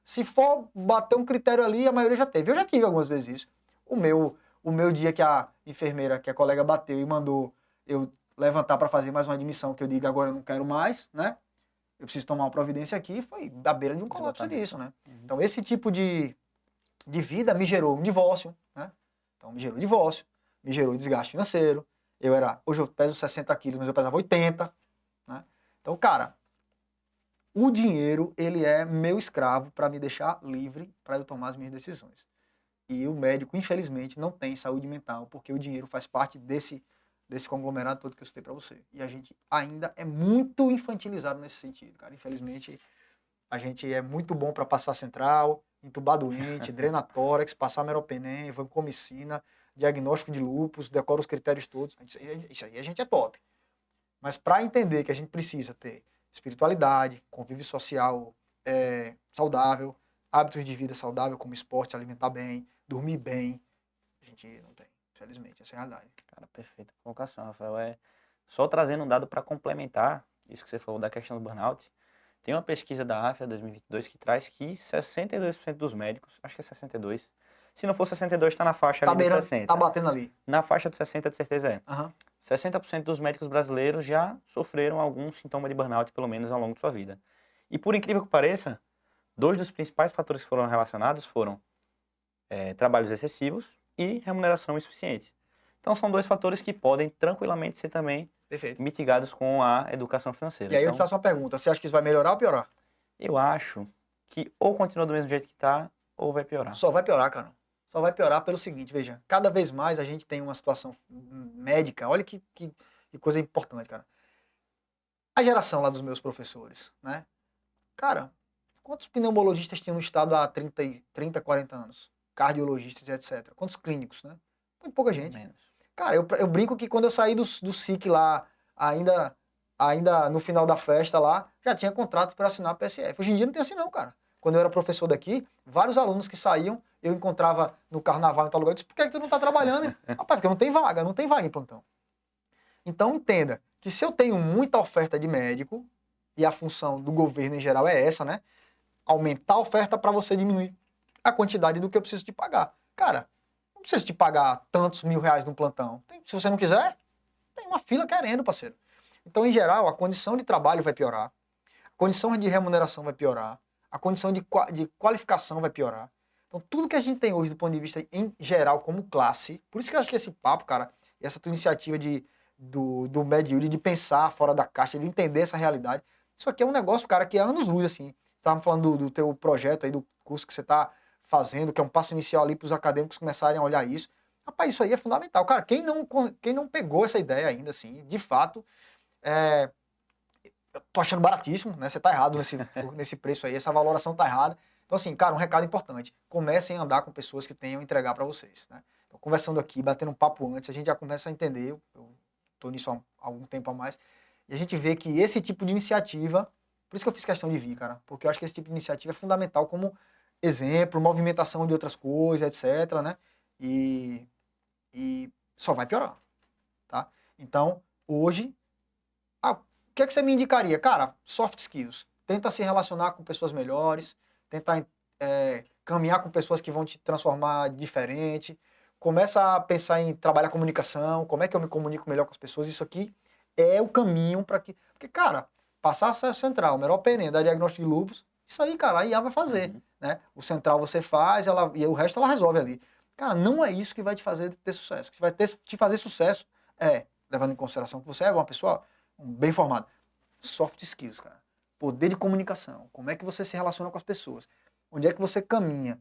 se for bater um critério ali, a maioria já teve. Eu já tive algumas vezes isso. O meu dia que a enfermeira, que a colega bateu e mandou eu levantar para fazer mais uma admissão, que eu digo agora eu não quero mais, né? Eu preciso tomar uma providência aqui, foi da beira de um colapso disso, né? Então esse tipo de vida me gerou um divórcio, né? Então me gerou divórcio, me gerou desgaste financeiro. Hoje eu peso 60 quilos, mas eu pesava 80, né? Então, cara, o dinheiro, ele é meu escravo para me deixar livre para eu tomar as minhas decisões. E o médico, infelizmente, não tem saúde mental, porque o dinheiro faz parte desse conglomerado todo que eu citei para você. E a gente ainda é muito infantilizado nesse sentido, cara. Infelizmente, a gente é muito bom para passar central, entubar doente, drenar tórax, passar meropenem, vancomicina, diagnóstico de lúpus, decora os critérios todos. Isso aí a gente é top. Mas para entender que a gente precisa ter espiritualidade, convívio social saudável, hábitos de vida saudável, como esporte, alimentar bem, dormir bem, a gente não tem, infelizmente, essa é a realidade. Cara, perfeita colocação, Rafael. Só trazendo um dado para complementar isso que você falou da questão do burnout, tem uma pesquisa da AFIA 2022 que traz que 62% dos médicos, acho que é 62%, se não for 62%, está na faixa ali dos 60%. Tá batendo ali. Na faixa dos 60%, de certeza é. 60% dos médicos brasileiros já sofreram algum sintoma de burnout, pelo menos ao longo de sua vida. E por incrível que pareça, 2 dos principais fatores que foram relacionados foram trabalhos excessivos e remuneração insuficiente. Então são 2 fatores que podem tranquilamente ser também mitigados com a educação financeira. E aí eu te faço uma pergunta, você acha que isso vai melhorar ou piorar? Eu acho que ou continua do mesmo jeito que está, ou vai piorar. Só vai piorar, cara. Só vai piorar pelo seguinte, veja, cada vez mais a gente tem uma situação médica, olha que coisa importante, cara. A geração lá dos meus professores, né? Cara, quantos pneumologistas tinham no estado há 30, 40 anos? Cardiologistas e etc. Quantos clínicos, né? Muito pouca gente. Menos. Cara, eu brinco que quando eu saí do SIC lá, ainda no final da festa lá, já tinha contrato para assinar a PSF. Hoje em dia não tem assim não, cara. Quando eu era professor daqui, vários alunos que saíam, eu encontrava no carnaval em tal lugar, eu disse, por que tu não tá trabalhando, hein? Rapaz, porque não tem vaga em plantão. Então entenda que se eu tenho muita oferta de médico, e a função do governo em geral é essa, né? Aumentar a oferta para você diminuir a quantidade do que eu preciso te pagar. Cara, não preciso te pagar tantos R$ 1.000 num plantão. Se você não quiser, tem uma fila querendo, parceiro. Então, em geral, a condição de trabalho vai piorar, a condição de remuneração vai piorar, a condição de qualificação vai piorar. Então, tudo que a gente tem hoje do ponto de vista em geral como classe, por isso que eu acho que esse papo, cara, essa tua iniciativa do MedYield, de pensar fora da caixa, de entender essa realidade, isso aqui é um negócio, cara, que é anos-luz, assim. Tava falando do teu projeto aí, do curso que você tá fazendo, que é um passo inicial ali para os acadêmicos começarem a olhar isso. Rapaz, isso aí é fundamental. Cara, quem não pegou essa ideia ainda, assim, de fato, eu tô achando baratíssimo, né? Você tá errado nesse preço aí, essa valoração tá errada. Então, assim, cara, um recado importante. Comecem a andar com pessoas que tenham a entregar para vocês, né? Então, conversando aqui, batendo um papo antes, a gente já começa a entender, eu tô nisso há algum tempo a mais, e a gente vê que esse tipo de iniciativa, por isso que eu fiz questão de vir, cara, porque eu acho que esse tipo de iniciativa é fundamental como exemplo, movimentação de outras coisas, etc, né? E só vai piorar, tá? Então, hoje, o que é que você me indicaria? Cara, soft skills. Tenta se relacionar com pessoas melhores, tenta caminhar com pessoas que vão te transformar diferente. Começa a pensar em trabalhar comunicação, como é que eu me comunico melhor com as pessoas. Isso aqui é o caminho para que... Porque, cara, passar acesso central, melhor PNE, dar diagnóstico de lupus, isso aí, cara, a IA vai fazer. Né? O central você faz, e o resto ela resolve ali. Cara, não é isso que vai te fazer ter sucesso. O que vai te fazer sucesso levando em consideração que você é uma pessoa bem formado. Soft skills, cara. Poder de comunicação. Como é que você se relaciona com as pessoas? Onde é que você caminha?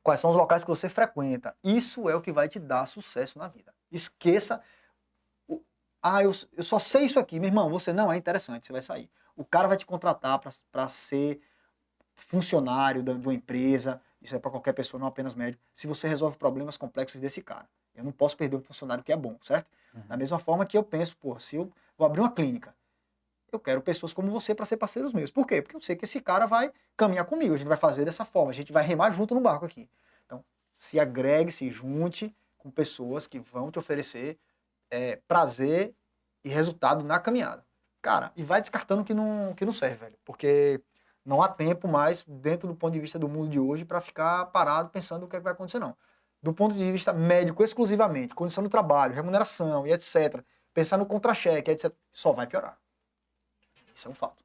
Quais são os locais que você frequenta? Isso é o que vai te dar sucesso na vida. Esqueça. Eu só sei isso aqui. Meu irmão, você não é interessante, você vai sair. O cara vai te contratar para ser funcionário de uma empresa. Isso é para qualquer pessoa, não apenas médico. Se você resolve problemas complexos desse cara. Eu não posso perder um funcionário que é bom, certo? Da mesma forma que eu penso, se eu vou abrir uma clínica, eu quero pessoas como você para ser parceiros meus. Por quê? Porque eu sei que esse cara vai caminhar comigo, a gente vai fazer dessa forma, a gente vai remar junto no barco aqui. Então, se agregue, se junte com pessoas que vão te oferecer prazer e resultado na caminhada. Cara, e vai descartando que não serve, velho. Porque não há tempo mais, dentro do ponto de vista do mundo de hoje, para ficar parado pensando o que, é que vai acontecer, não. Do ponto de vista médico exclusivamente, condição do trabalho, remuneração e etc., pensar no contra-cheque, etc., só vai piorar. Isso é um fato.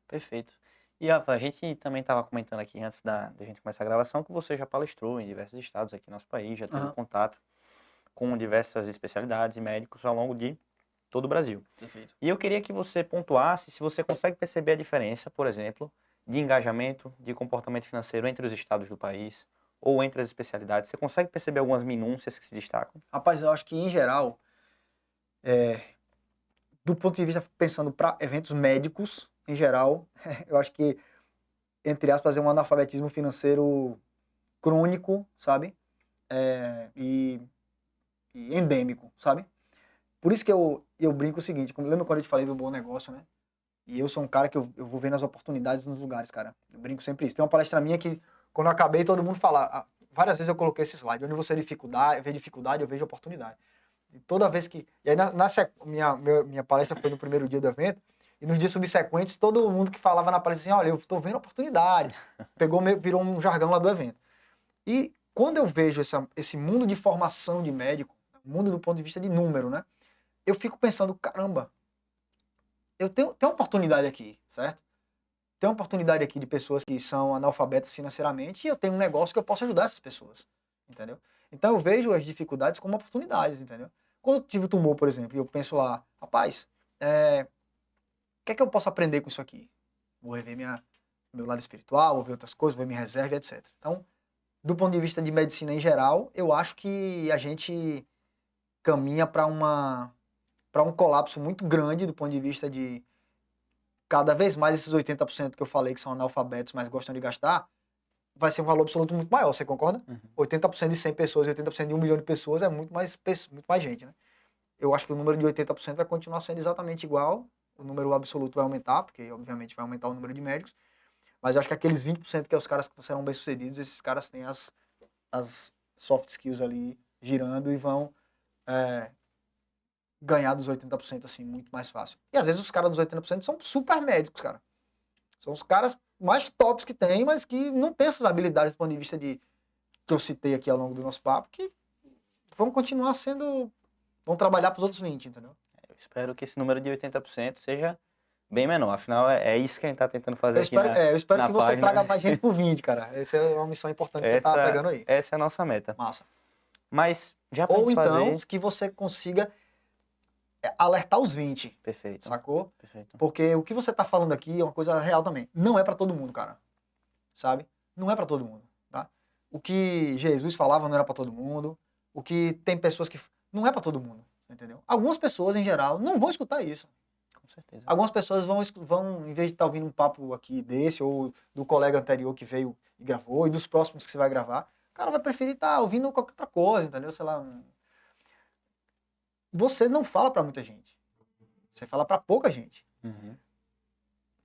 Perfeito. E Rafa, a gente também estava comentando aqui antes da gente começar a gravação que você já palestrou em diversos estados aqui no nosso país, já teve contato com diversas especialidades e médicos ao longo de todo o Brasil. Perfeito. E eu queria que você pontuasse se você consegue perceber a diferença, por exemplo, de engajamento, de comportamento financeiro entre os estados do país ou entre as especialidades. Você consegue perceber algumas minúcias que se destacam? Rapaz, eu acho que, em geral, do ponto de vista, pensando para eventos médicos, em geral, eu acho que, entre aspas, é um analfabetismo financeiro crônico, sabe? E endêmico, sabe? Por isso que eu brinco o seguinte, lembra quando eu te falei do bom negócio, né? E eu sou um cara que eu vou vendo as oportunidades nos lugares, cara. Eu brinco sempre isso. Tem uma palestra minha que, quando eu acabei, todo mundo fala. Várias vezes eu coloquei esse slide. Onde você vê dificuldade, eu vejo oportunidade. E toda vez que... E aí, minha palestra foi no primeiro dia do evento, e nos dias subsequentes, todo mundo que falava na palestra assim, olha, eu estou vendo oportunidade. Virou um jargão lá do evento. E quando eu vejo esse mundo de formação de médico, mundo do ponto de vista de número, né? Eu fico pensando, caramba, eu tenho uma oportunidade aqui, certo? Tem uma oportunidade aqui de pessoas que são analfabetas financeiramente e eu tenho um negócio que eu posso ajudar essas pessoas, entendeu? Então eu vejo as dificuldades como oportunidades, entendeu? Quando eu tive o tumor, por exemplo, e eu penso lá, rapaz, o que é que eu posso aprender com isso aqui? Vou rever meu lado espiritual, vou ver outras coisas, vou ver minha reserva, etc. Então, do ponto de vista de medicina em geral, eu acho que a gente caminha para um colapso muito grande do ponto de vista de cada vez mais esses 80% que eu falei que são analfabetos, mas gostam de gastar, vai ser um valor absoluto muito maior, você concorda? 80% de 100 pessoas e 80% de 1 milhão de pessoas é muito mais gente, né? Eu acho que o número de 80% vai continuar sendo exatamente igual, o número absoluto vai aumentar, porque obviamente vai aumentar o número de médicos, mas eu acho que aqueles 20% que é os caras que serão bem-sucedidos, esses caras têm as soft skills ali girando e vão ganhar dos 80% assim, muito mais fácil. E às vezes os caras dos 80% são super médicos, cara. São os caras mais tops que tem, mas que não tem essas habilidades do ponto de vista que eu citei aqui ao longo do nosso papo, que vão continuar vão trabalhar para os outros 20, entendeu? Eu espero que esse número de 80% seja bem menor. Afinal, é isso que a gente está tentando fazer aqui na Eu espero que você página. traga mais gente pro 20, cara. Essa é uma missão importante que você tá pegando aí. Essa é a nossa meta. Massa. Mas já pra Ou então, fazer... que você consiga alertar os 20. Perfeito. Sacou? Perfeito. Porque o que você tá falando aqui é uma coisa real também. Não é para todo mundo, cara. Sabe? Não é para todo mundo, tá? o que Jesus falava não era para todo mundo, o que tem pessoas que não é para todo mundo, entendeu? Algumas pessoas em geral não vão escutar isso. Com certeza. Algumas pessoas vão em vez de estar ouvindo um papo aqui desse ou do colega anterior que veio e gravou e dos próximos que você vai gravar, o cara vai preferir estar ouvindo qualquer outra coisa, entendeu? Sei lá, você não fala para muita gente. Você fala para pouca gente. Uhum.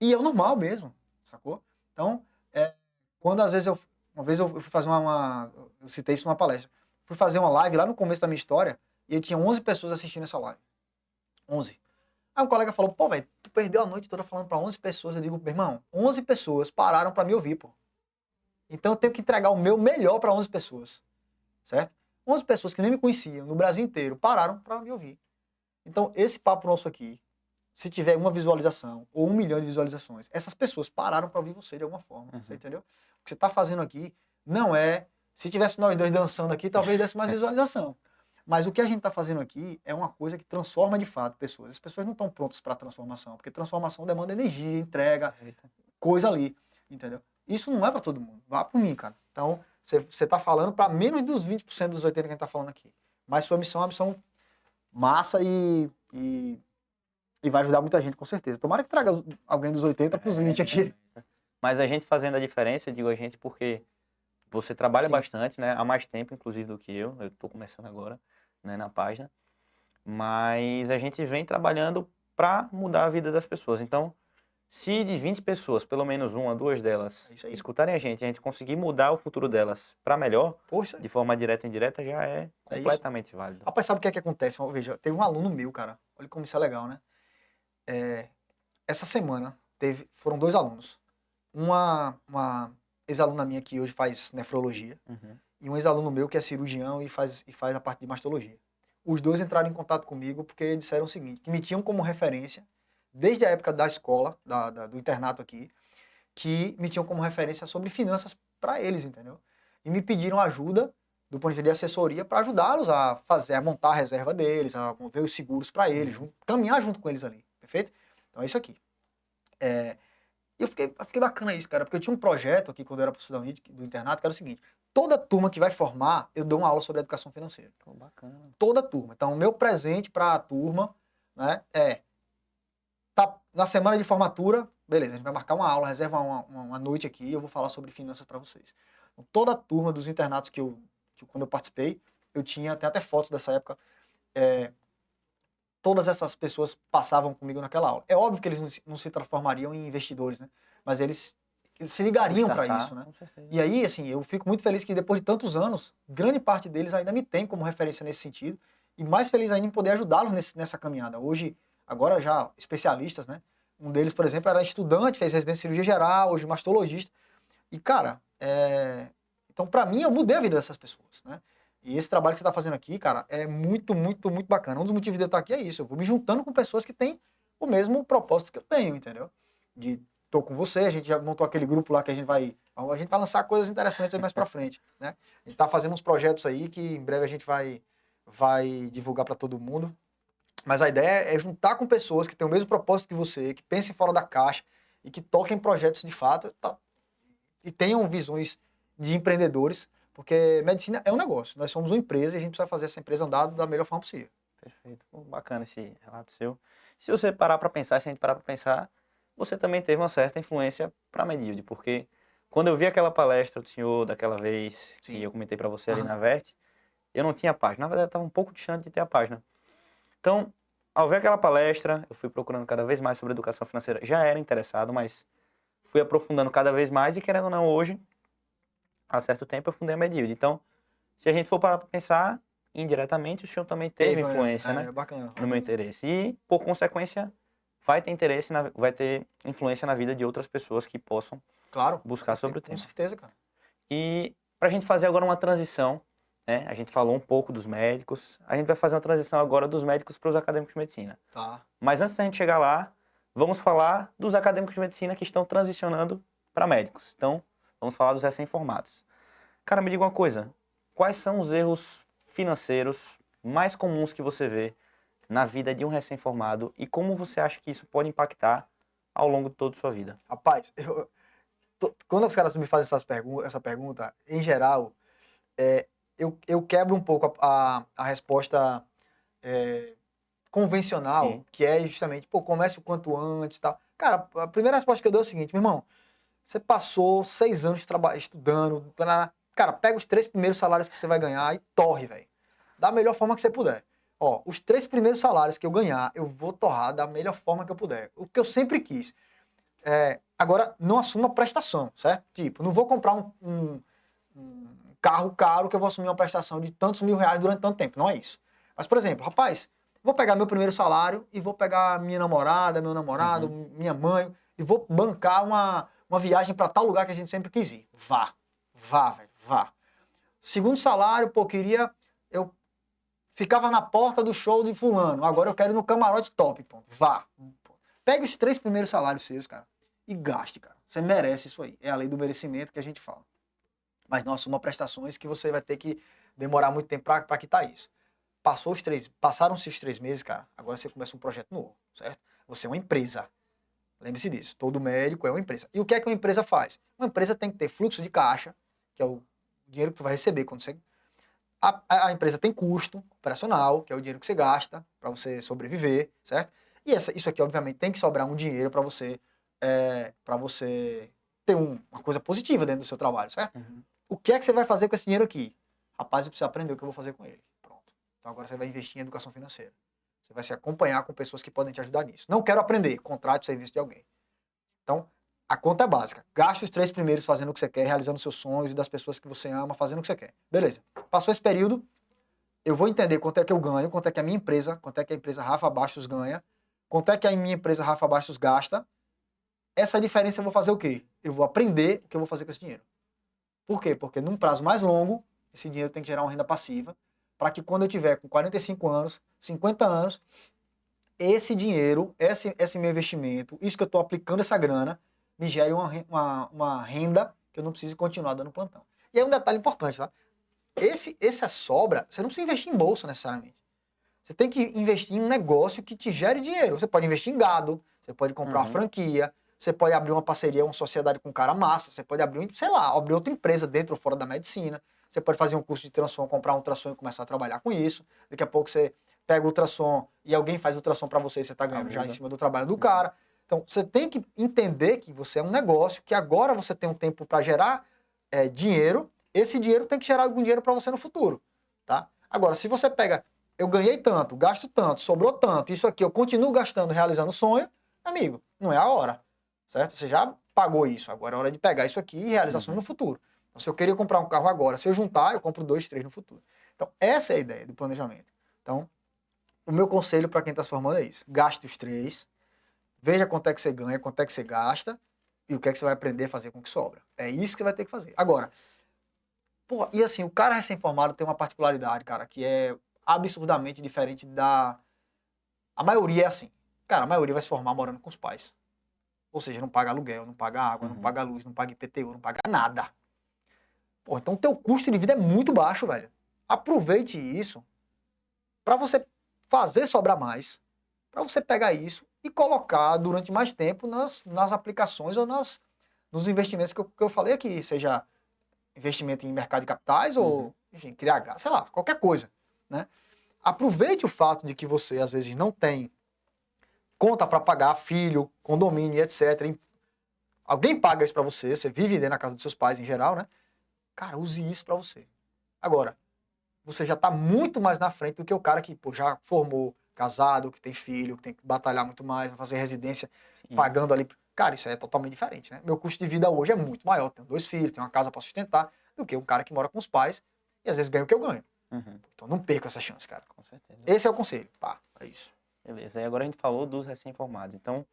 E é o normal mesmo, sacou? Então, quando às vezes uma vez eu fui fazer eu citei isso numa palestra, fui fazer uma live lá no começo da minha história e eu tinha 11 pessoas assistindo essa live. 11. Aí um colega falou, pô, velho, tu perdeu a noite toda falando para 11 pessoas. Eu digo, meu irmão, 11 pessoas pararam para me ouvir, pô. Então eu tenho que entregar o meu melhor para 11 pessoas, certo? 11 pessoas que nem me conheciam no Brasil inteiro pararam para me ouvir. Então esse papo nosso aqui, se tiver uma visualização ou 1 milhão de visualizações, essas pessoas pararam para ouvir você de alguma forma, você entendeu? O que você está fazendo aqui não é... Se tivesse nós dois dançando aqui, talvez desse mais visualização. Mas o que a gente está fazendo aqui é uma coisa que transforma de fato pessoas. As pessoas não estão prontas para transformação, porque transformação demanda energia, entrega, coisa ali, entendeu? Isso não é para todo mundo. Vá por mim, cara. Então, você está falando para menos dos 20% dos 80% que a gente está falando aqui. Mas sua missão é uma missão massa e vai ajudar muita gente, com certeza. Tomara que traga alguém dos 80 para os 20 aqui. Mas a gente fazendo a diferença, eu digo a gente porque você trabalha Sim. bastante, né? Há mais tempo, inclusive, do que eu. Eu estou começando agora, né, na página. Mas a gente vem trabalhando para mudar a vida das pessoas. Então, se de 20 pessoas, pelo menos uma, duas delas, É isso aí. escutarem a gente conseguir mudar o futuro delas para melhor, Poxa, de forma direta ou indireta, já é completamente válido. rapaz, sabe o que é que acontece? Veja, teve um aluno meu, cara. Olha como isso é legal, né? Essa semana foram 2 alunos. Uma ex-aluna minha que hoje faz nefrologia Uhum. e um ex-aluno meu que é cirurgião e faz a parte de mastologia. Os dois entraram em contato comigo porque disseram o seguinte, que me tinham como referência, desde a época da escola, do internato aqui, que me tinham como referência sobre finanças para eles, entendeu? E me pediram ajuda do ponto de vista de assessoria para ajudá-los a montar a reserva deles, a ver os seguros para eles, caminhar junto com eles ali, perfeito? Então é isso aqui. Eu fiquei bacana isso, cara, porque eu tinha um projeto aqui quando eu era professor do internato, que era o seguinte, toda turma que vai formar, eu dou uma aula sobre educação financeira. Pô, bacana. Toda turma. Então, o meu presente para a turma, né, tá na semana de formatura, beleza, a gente vai marcar uma aula, reserva uma noite aqui e eu vou falar sobre finanças para vocês. Então, toda a turma dos internatos que quando eu participei, eu tem até fotos dessa época, todas essas pessoas passavam comigo naquela aula. É óbvio que eles não se transformariam em investidores, né? Mas eles se ligariam para isso, né? E aí, assim, eu fico muito feliz que depois de tantos anos, grande parte deles ainda me tem como referência nesse sentido, e mais feliz ainda em poder ajudá-los nessa caminhada. Hoje, agora já especialistas, né? Um deles, por exemplo, era estudante, fez residência em cirurgia geral, hoje mastologista. E, cara, então para mim eu mudei a vida dessas pessoas, né? E esse trabalho que você está fazendo aqui, cara, é muito, muito, muito bacana. Um dos motivos de eu estar aqui é isso. Eu vou me juntando com pessoas que têm o mesmo propósito que eu tenho, entendeu? Tô com você, a gente já montou aquele grupo lá que a gente vai lançar coisas interessantes aí mais pra frente, né? A gente tá fazendo uns projetos aí que em breve a gente vai divulgar para todo mundo. Mas a ideia é juntar com pessoas que têm o mesmo propósito que você, que pensem fora da caixa e que toquem projetos de fato, tá? E tenham visões de empreendedores, porque medicina é um negócio. Nós somos uma empresa e a gente precisa fazer essa empresa andar da melhor forma possível. Perfeito. Pô, bacana esse relato seu. Se você parar para pensar, se a gente parar para pensar, você também teve uma certa influência para a Medilde, porque quando eu vi aquela palestra do senhor daquela vez, Sim. que eu comentei para você ali na Vert, eu não tinha página. Na verdade, estava um pouco distante de ter a página. Então, ao ver aquela palestra, eu fui procurando cada vez mais sobre educação financeira. Já era interessado, mas fui aprofundando cada vez mais e, querendo ou não, hoje, há certo tempo, eu fundei a Medilde. Então, se a gente for parar para pensar, indiretamente, o senhor também teve influência, né, Bacana. no meu interesse. E, por consequência, vai ter influência na vida de outras pessoas que possam buscar sobre o tema. Com certeza, cara. E para a gente fazer agora uma transição, né, a gente falou um pouco dos médicos, a gente vai fazer uma transição agora dos médicos para os acadêmicos de medicina. Tá. Mas antes da gente chegar lá, vamos falar dos acadêmicos de medicina que estão transicionando para médicos. Então, vamos falar dos recém-formados. Cara, me diga uma coisa, quais são os erros financeiros mais comuns que você vê na vida de um recém-formado e como você acha que isso pode impactar ao longo de toda a sua vida? Rapaz, quando os caras me fazem essa pergunta, em geral, eu quebro um pouco a resposta convencional, Sim. que é justamente, pô, comece o quanto antes e tal. Cara, a primeira resposta que eu dou é o seguinte, meu irmão, você passou 6 anos estudando, cara, pega os 3 primeiros salários que você vai ganhar e torre, velho. Da melhor forma que você puder. Ó, os 3 primeiros salários que eu ganhar, eu vou torrar da melhor forma que eu puder. O que eu sempre quis. Agora, não assuma prestação, certo? Tipo, não vou comprar um carro caro que eu vou assumir uma prestação de tantos mil reais durante tanto tempo. Não é isso. Mas, por exemplo, rapaz, vou pegar meu primeiro salário e vou pegar minha namorada, meu namorado, Uhum. minha mãe, e vou bancar uma viagem para tal lugar que a gente sempre quis ir. Vá. Vá, velho. Vá. Segundo salário, pô, eu ficava na porta do show de fulano. Agora eu quero ir no camarote top, pô. Vá. Pega os 3 primeiros salários seus, cara, e gaste, cara. Você merece isso aí. É a lei do merecimento que a gente fala. Mas não assuma prestações que você vai ter que demorar muito tempo para quitar isso. Passaram-se os 3 meses, cara. Agora você começa um projeto novo, certo? Você é uma empresa. Lembre-se disso. Todo médico é uma empresa. E o que é que uma empresa faz? Uma empresa tem que ter fluxo de caixa, que é o dinheiro que tu vai receber quando você. A empresa tem custo operacional, que é o dinheiro que você gasta para você sobreviver, certo? E isso aqui, obviamente, tem que sobrar um dinheiro para você ter uma coisa positiva dentro do seu trabalho, certo? Uhum. O que é que você vai fazer com esse dinheiro aqui? Rapaz, eu preciso aprender o que eu vou fazer com ele. Pronto. Então agora você vai investir em educação financeira. Você vai se acompanhar com pessoas que podem te ajudar nisso. Não quero aprender, contrate o serviço de alguém. Então, a conta é básica. Gaste os 3 primeiros fazendo o que você quer, realizando seus sonhos e das pessoas que você ama, fazendo o que você quer. Beleza. Passou esse período, eu vou entender quanto é que eu ganho, quanto é que a minha empresa, quanto é que a empresa Rafa Bastos ganha, quanto é que a minha empresa Rafa Bastos gasta. Essa diferença eu vou fazer o quê? Eu vou aprender o que eu vou fazer com esse dinheiro. Por quê? Porque num prazo mais longo, esse dinheiro tem que gerar uma renda passiva, para que quando eu tiver com 45 anos, 50 anos, esse dinheiro, esse meu investimento, isso que eu estou aplicando essa grana, me gere uma renda que eu não precise continuar dando plantão. E aí um detalhe importante, tá? Essa sobra, você não precisa investir em bolsa necessariamente. Você tem que investir em um negócio que te gere dinheiro. Você pode investir em gado, você pode comprar uma Uhum. franquia, você pode abrir uma parceria, uma sociedade com um cara massa, você pode abrir, sei lá, abrir outra empresa dentro ou fora da medicina. Você pode fazer um curso de ultrassom, comprar um ultrassom e começar a trabalhar com isso. Daqui a pouco você pega o ultrassom e alguém faz ultrassom para você e você está ganhando já em Aluga. cima do trabalho do Uhum. cara. Então, você tem que entender que você é um negócio, que agora você tem um tempo para gerar dinheiro. Esse dinheiro tem que gerar algum dinheiro para você no futuro, tá? Agora, se você pega, eu ganhei tanto, gasto tanto, sobrou tanto, isso aqui eu continuo gastando, realizando o sonho, amigo, não é a hora, certo? Você já pagou isso, agora é hora de pegar isso aqui e realizar sonho no Uhum. futuro. Então, se eu queria comprar um carro agora, se eu juntar, eu compro 2, 3 no futuro. Então, essa é a ideia do planejamento. Então, o meu conselho para quem está se formando é isso: gaste os 3, veja quanto é que você ganha, quanto é que você gasta e o que é que você vai aprender a fazer com o que sobra. É isso que você vai ter que fazer. Agora, pô, e assim, o cara recém-formado tem uma particularidade, cara, que é absurdamente diferente da. A maioria é assim. Cara, a maioria vai se formar morando com os pais. Ou seja, não paga aluguel, não paga água, não Uhum. paga luz, não paga IPTU, não paga nada. Pô, então teu custo de vida é muito baixo, velho. Aproveite isso para você fazer sobrar mais, para você pegar isso e colocar durante mais tempo nas aplicações ou nos investimentos que eu falei aqui, seja investimento em mercado de capitais Uhum. ou, enfim, criar gás, sei lá, qualquer coisa, né? Aproveite o fato de que você, às vezes, não tem conta para pagar, filho, condomínio, etc. Alguém paga isso para você, você vive dentro da casa dos seus pais em geral, né? Cara, use isso para você. Agora, você já está muito mais na frente do que o cara que pô, já formou, casado, que tem filho, que tem que batalhar muito mais, vai fazer residência Sim. pagando ali. Cara, isso aí é totalmente diferente, né? Meu custo de vida hoje é muito maior. Tenho 2 filhos, tenho uma casa para sustentar, do que um cara que mora com os pais e às vezes ganha o que eu ganho. Uhum. Então não perca essa chance, cara. Com certeza. Esse é o conselho. Pá, é isso. Beleza. E agora a gente falou dos recém-formados. Então,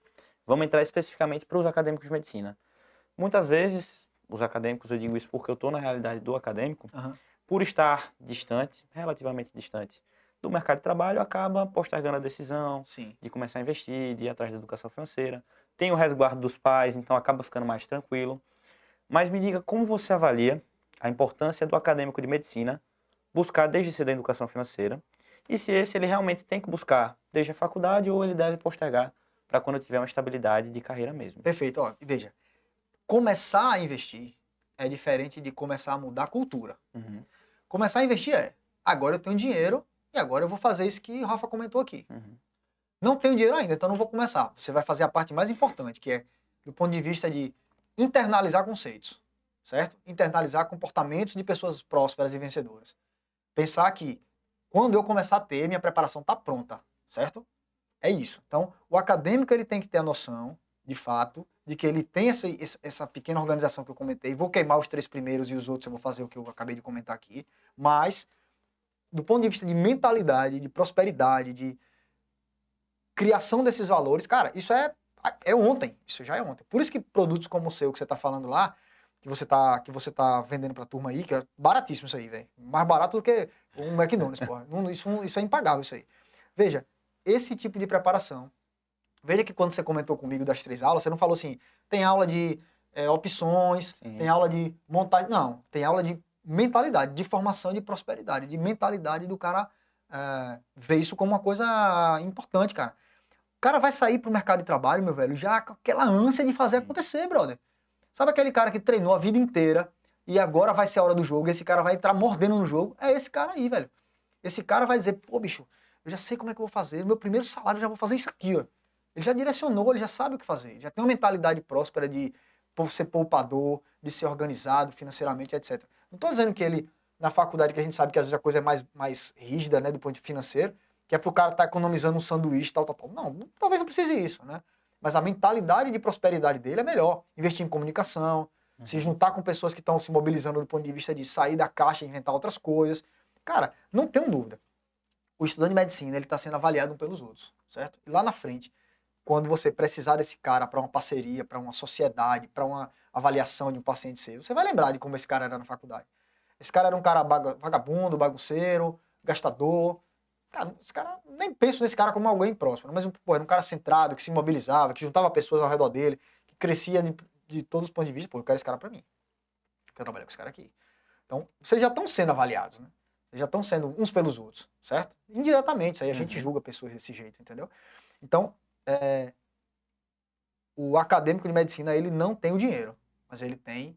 vamos entrar especificamente para os acadêmicos de medicina. Muitas vezes, os acadêmicos, eu digo isso porque eu estou na realidade do acadêmico, Uhum. por estar distante, relativamente distante do mercado de trabalho, acaba postergando a decisão Sim. de começar a investir, de ir atrás da educação financeira. Tem o resguardo dos pais, então acaba ficando mais tranquilo. Mas me diga como você avalia a importância do acadêmico de medicina buscar desde cedo a educação financeira e se esse ele realmente tem que buscar desde a faculdade ou ele deve postergar para quando tiver uma estabilidade de carreira mesmo. Perfeito. Ó, e veja, começar a investir é diferente de começar a mudar a cultura. Uhum. Começar a investir agora eu tenho dinheiro e agora eu vou fazer isso que o Rafa comentou aqui. Uhum. Não tenho dinheiro ainda, então não vou começar. Você vai fazer a parte mais importante, que é do ponto de vista de internalizar conceitos, certo? Internalizar comportamentos de pessoas prósperas e vencedoras. Pensar que quando eu começar a ter, minha preparação está pronta, certo? É isso. Então, o acadêmico ele tem que ter a noção, de fato, de que ele tem essa pequena organização que eu comentei. Vou queimar os 3 primeiros e os outros eu vou fazer o que eu acabei de comentar aqui. Mas, do ponto de vista de mentalidade, de prosperidade, de criação desses valores, cara, isso é ontem. Isso já é ontem. Por isso que produtos como o seu, que você está falando lá, que você tá vendendo pra turma aí, que é baratíssimo isso aí, velho. Mais barato do que um McDonald's, porra. Isso é impagável, isso aí. Veja, esse tipo de preparação. Veja que quando você comentou comigo das 3 aulas, você não falou assim, tem aula de opções, Sim. tem aula de montagem. Não, tem aula de mentalidade, de formação de prosperidade, de mentalidade do cara ver isso como uma coisa importante, cara. O cara vai sair pro mercado de trabalho, meu velho, já com aquela ânsia de fazer acontecer, brother. Sabe aquele cara que treinou a vida inteira e agora vai ser a hora do jogo, e esse cara vai entrar mordendo no jogo? É esse cara aí, velho. Esse cara vai dizer, pô, bicho, eu já sei como é que eu vou fazer, no meu primeiro salário eu já vou fazer isso aqui, ó. Ele já direcionou, ele já sabe o que fazer, já tem uma mentalidade próspera de ser poupador, de ser organizado financeiramente, etc. Não estou dizendo que ele, na faculdade, que a gente sabe que às vezes a coisa é mais rígida, né, do ponto de vista financeiro, que é pro cara estar economizando um sanduíche, tal. Não, talvez não precise isso, né? Mas a mentalidade de prosperidade dele é melhor. Investir em comunicação, se juntar com pessoas que estão se mobilizando do ponto de vista de sair da caixa e inventar outras coisas. Cara, não tenho dúvida. O estudante de medicina, ele está sendo avaliado um pelos outros, certo? E lá na frente, quando você precisar desse cara para uma parceria, para uma sociedade, para uma avaliação de um paciente seu, você vai lembrar de como esse cara era na faculdade. Esse cara era um cara vagabundo, bagunceiro, gastador. Cara, esse cara, nem penso nesse cara como alguém próximo, mas pô, era um cara centrado, que se mobilizava, que juntava pessoas ao redor dele, que crescia de todos os pontos de vista. Pô, eu quero esse cara para mim. Eu quero trabalhar com esse cara aqui. Então, vocês já estão sendo avaliados, né? Vocês já estão sendo uns pelos outros, certo? Indiretamente, isso aí a gente julga pessoas desse jeito, entendeu? Então, o acadêmico de medicina, ele não tem o dinheiro, mas ele tem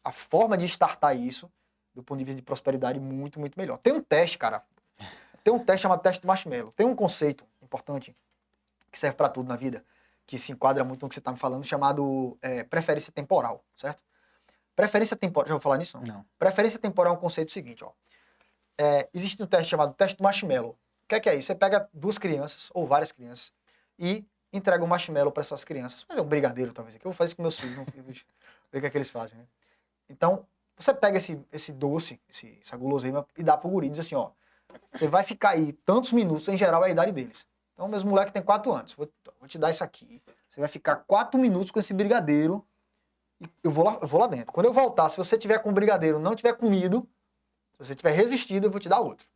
a forma de startar isso, do ponto de vista de prosperidade, muito, muito melhor. Tem um teste, cara. Tem um teste chamado teste do marshmallow. Tem um conceito importante que serve para tudo na vida, que se enquadra muito no que você está me falando, chamado preferência temporal, certo? Preferência temporal, já vou falar nisso? Não. Preferência temporal é um conceito seguinte, ó. Existe um teste chamado teste do marshmallow. O que é isso? Você pega 2 crianças, ou várias crianças, e entrega um marshmallow para essas crianças. Mas é um brigadeiro, talvez, aqui. Eu vou fazer isso com meus filhos, não ver o que é que eles fazem, né? Então, você pega esse doce, essa guloseima, e dá pro guri, diz assim, ó, você vai ficar aí tantos minutos, em geral é a idade deles. Então, meus moleques têm 4 anos, vou te dar isso aqui. Você vai ficar 4 minutos com esse brigadeiro, e eu vou lá dentro. Quando eu voltar, se você tiver com o brigadeiro não tiver comido, se você tiver resistido, eu vou te dar outro.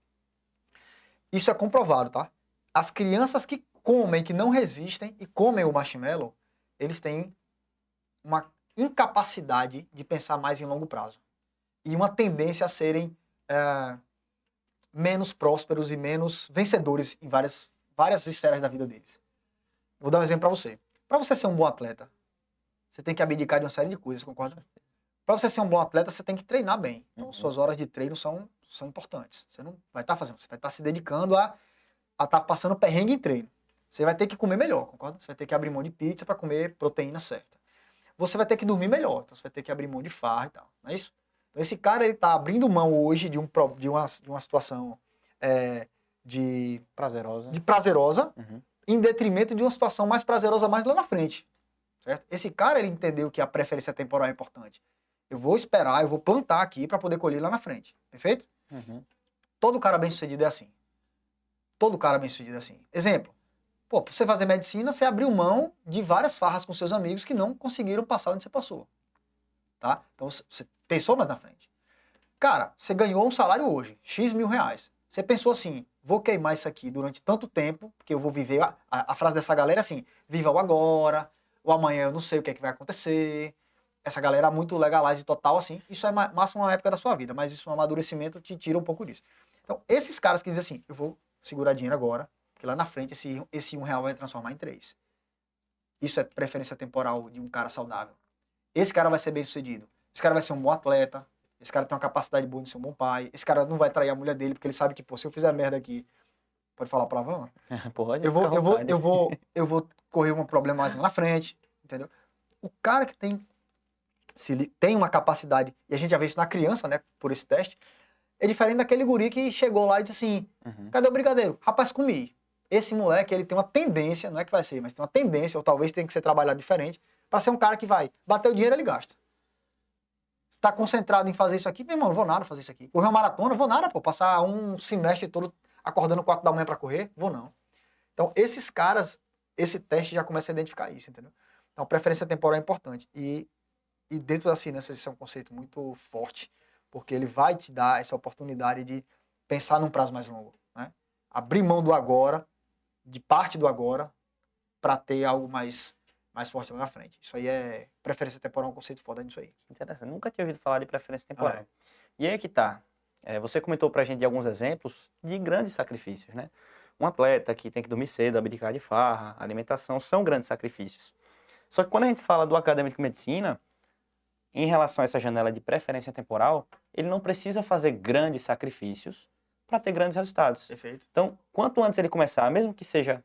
Isso é comprovado, tá? As crianças que comem, que não resistem e comem o marshmallow, eles têm uma incapacidade de pensar mais em longo prazo. E uma tendência a serem menos prósperos e menos vencedores em várias esferas da vida deles. Vou dar um exemplo para você. Para você ser um bom atleta, você tem que abdicar de uma série de coisas, concorda? Para você ser um bom atleta, você tem que treinar bem. Então, suas horas de treino são importantes. Você não vai estar fazendo, você vai estar se dedicando a estar passando perrengue em treino. Você vai ter que comer melhor, concorda? Você vai ter que abrir mão de pizza para comer proteína certa. Você vai ter que dormir melhor, então você vai ter que abrir mão de farra e tal, não é isso? Então esse cara, ele tá abrindo mão hoje de uma situação de prazerosa em detrimento de uma situação mais prazerosa mais lá na frente, certo? Esse cara, ele entendeu que a preferência temporal é importante. Eu vou esperar, eu vou plantar aqui para poder colher lá na frente, perfeito? Todo cara bem-sucedido é assim. Todo cara bem-sucedido é assim. Exemplo. Pô, pra você fazer medicina, você abriu mão de várias farras com seus amigos que não conseguiram passar onde você passou. Tá? Então, você pensou mais na frente. Cara, você ganhou um salário hoje, X mil reais. Você pensou assim, vou queimar isso aqui durante tanto tempo, porque eu vou viver... A frase dessa galera é assim, viva o agora, o amanhã eu não sei o que é que vai acontecer. Essa galera muito legalize total, assim. Isso é máximo uma época da sua vida, mas isso, um amadurecimento, te tira um pouco disso. Então, esses caras que dizem assim, eu vou segurar dinheiro agora, porque lá na frente esse R$1 vai transformar em 3. Isso é preferência temporal de um cara saudável. Esse cara vai ser bem sucedido. Esse cara vai ser um bom atleta. Esse cara tem uma capacidade boa de ser um bom pai. Esse cara não vai trair a mulher dele, porque ele sabe que, pô, se eu fizer merda aqui, pode falar palavrão? Pode Eu ficar vou, à eu vou, vontade. eu vou correr um problema mais lá na frente, entendeu? O cara que tem, se ele tem uma capacidade, e a gente já vê isso na criança, né, por esse teste, é diferente daquele guri que chegou lá e disse assim, Uhum. cadê o brigadeiro? Rapaz, comi. Esse moleque, ele tem uma tendência, não é que vai ser, mas tem uma tendência, ou talvez tenha que ser trabalhado diferente, para ser um cara que vai bater o dinheiro, ele gasta. Está concentrado em fazer isso aqui, meu irmão, não vou nada fazer isso aqui. Correr uma maratona, vou nada, pô. Passar um semestre todo acordando 4 da manhã para correr, vou não. Então, esses caras, esse teste já começa a identificar isso, entendeu? Então, preferência temporal é importante. E dentro das finanças, isso é um conceito muito forte, porque ele vai te dar essa oportunidade de pensar num prazo mais longo, né? Abrir mão do agora, de parte do agora, para ter algo mais forte lá na frente. Isso aí é preferência temporal, é um conceito foda nisso aí. Interessante. Nunca tinha ouvido falar de preferência temporal. É. E aí que tá. Você comentou pra gente de alguns exemplos de grandes sacrifícios, né? Um atleta que tem que dormir cedo, abdicar de farra, alimentação, são grandes sacrifícios. Só que quando a gente fala do acadêmico de medicina, em relação a essa janela de preferência temporal, ele não precisa fazer grandes sacrifícios para ter grandes resultados. Perfeito. Então, quanto antes ele começar, mesmo que seja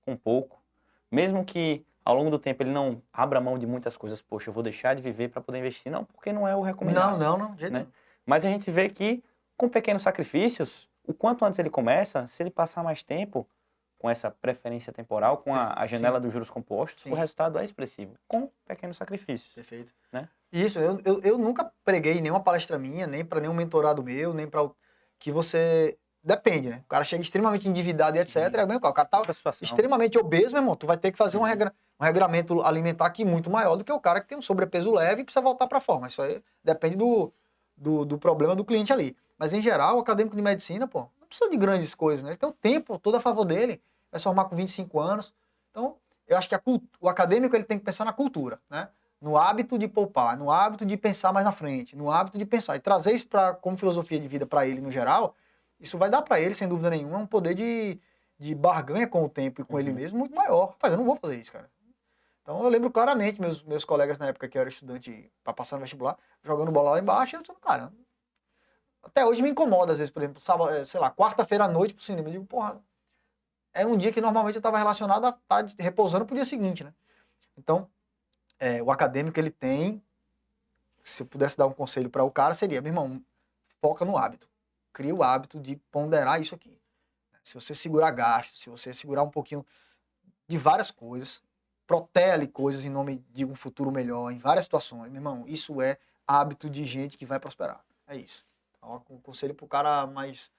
com pouco, mesmo que ao longo do tempo ele não abra mão de muitas coisas, poxa, eu vou deixar de viver para poder investir, não, porque não é o recomendado. Não, de jeito Né? nenhum. Mas a gente vê que com pequenos sacrifícios, o quanto antes ele começa, se ele passar mais tempo com essa preferência temporal, com a janela dos juros compostos, Sim. o resultado é expressivo, com pequenos sacrifícios. Perfeito. Né? Isso, eu nunca preguei nenhuma palestra minha, nem para nenhum mentorado meu, nem para que você... Depende, né? O cara chega extremamente endividado e etc. É bem, o cara tá Outra situação. extremamente obeso, meu irmão. Tu vai ter que fazer um regramento alimentar aqui muito maior do que o cara que tem um sobrepeso leve e precisa voltar para a forma. Isso aí depende do problema do cliente ali. Mas, em geral, o acadêmico de medicina, pô, não precisa de grandes coisas, né? Ele tem o tempo todo a favor dele. Vai se formar com 25 anos. Então, eu acho que o acadêmico ele tem que pensar na cultura, né? No hábito de poupar, no hábito de pensar mais na frente, no hábito de pensar. E trazer isso como filosofia de vida para ele no geral, isso vai dar para ele, sem dúvida nenhuma, um poder de barganha com o tempo e com ele mesmo muito maior. Rapaz, eu não vou fazer isso, cara. Então eu lembro claramente meus colegas na época que eu era estudante para passar no vestibular, jogando bola lá embaixo, e eu disse, cara, até hoje me incomoda às vezes, por exemplo, sábado, sei lá, quarta-feira à noite pro cinema. Eu digo, porra, é um dia que normalmente eu estava relacionado a estar repousando pro dia seguinte, né? Então, o acadêmico ele tem, se eu pudesse dar um conselho para o cara, seria, meu irmão, foca no hábito. Cria o hábito de ponderar isso aqui. Se você segurar gastos, se você segurar um pouquinho de várias coisas, protele coisas em nome de um futuro melhor, em várias situações, meu irmão, isso é hábito de gente que vai prosperar. É isso. Então, um conselho pro cara mais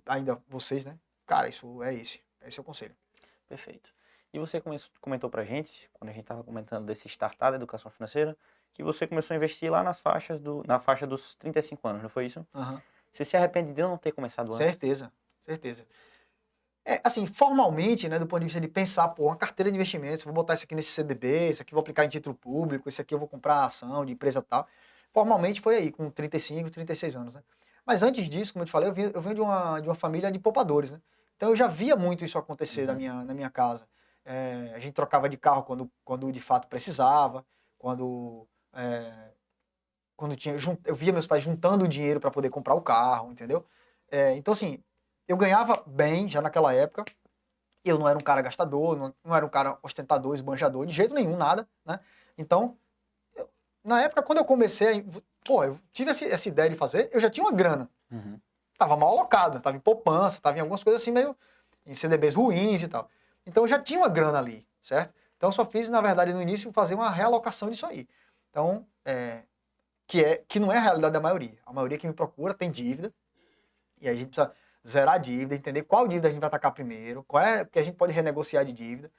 ainda vocês, né? Cara, isso é esse. Esse é o conselho. Perfeito. E você comentou pra gente, quando a gente estava comentando desse startup da educação financeira, que você começou a investir lá na faixa dos 35 anos, não foi isso? Uhum. Você se arrepende de não ter começado antes? Certeza. Assim, formalmente, né, do ponto de vista de pensar, pô, uma carteira de investimentos, vou botar isso aqui nesse CDB, isso aqui eu vou aplicar em título público, isso aqui eu vou comprar ação de empresa tal. Formalmente foi aí, com 35, 36 anos, né? Mas antes disso, como eu te falei, eu venho de uma família de poupadores, né? Então eu já via muito isso acontecer na minha casa. A gente trocava de carro quando de fato precisava, quando tinha, eu via meus pais juntando dinheiro para poder comprar o carro, entendeu? Então, assim, eu ganhava bem já naquela época. Eu não era um cara gastador, não era um cara ostentador, esbanjador, de jeito nenhum, nada, né? Então, na época, quando eu comecei, eu tive essa ideia de fazer, eu já tinha uma grana. Tava mal alocado, tava em poupança, tava em algumas coisas assim, meio em CDBs ruins e tal. Então, eu já tinha uma grana ali, certo? Então, eu só fiz, na verdade, no início, fazer uma realocação disso aí. Então, que não é a realidade da maioria. A maioria que me procura tem dívida, e aí a gente precisa zerar a dívida, entender qual dívida a gente vai atacar primeiro, qual é que a gente pode renegociar de dívida.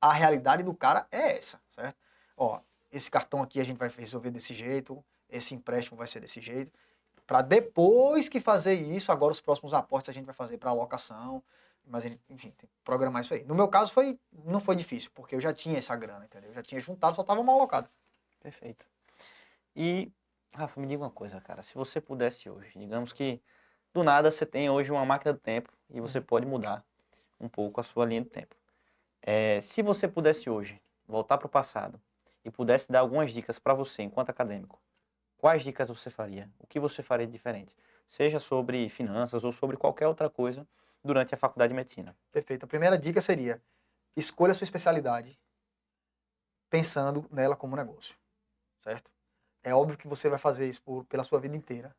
A realidade do cara é essa, certo? Ó, esse cartão aqui a gente vai resolver desse jeito, esse empréstimo vai ser desse jeito. Para depois que fazer isso, agora os próximos aportes a gente vai fazer para alocação, mas enfim, tem que programar isso aí. No meu caso não foi difícil, porque eu já tinha essa grana, entendeu? Eu já tinha juntado, só estava mal alocado. Perfeito. E, Rafa, me diga uma coisa, cara. Se você pudesse hoje, digamos que do nada você tem hoje uma máquina do tempo e você pode mudar um pouco a sua linha do tempo. Se você pudesse hoje voltar para o passado e pudesse dar algumas dicas para você enquanto acadêmico, quais dicas você faria? O que você faria de diferente? Seja sobre finanças ou sobre qualquer outra coisa durante a faculdade de medicina. Perfeito. A primeira dica seria: escolha a sua especialidade pensando nela como negócio, certo? É óbvio que você vai fazer isso pela sua vida inteira,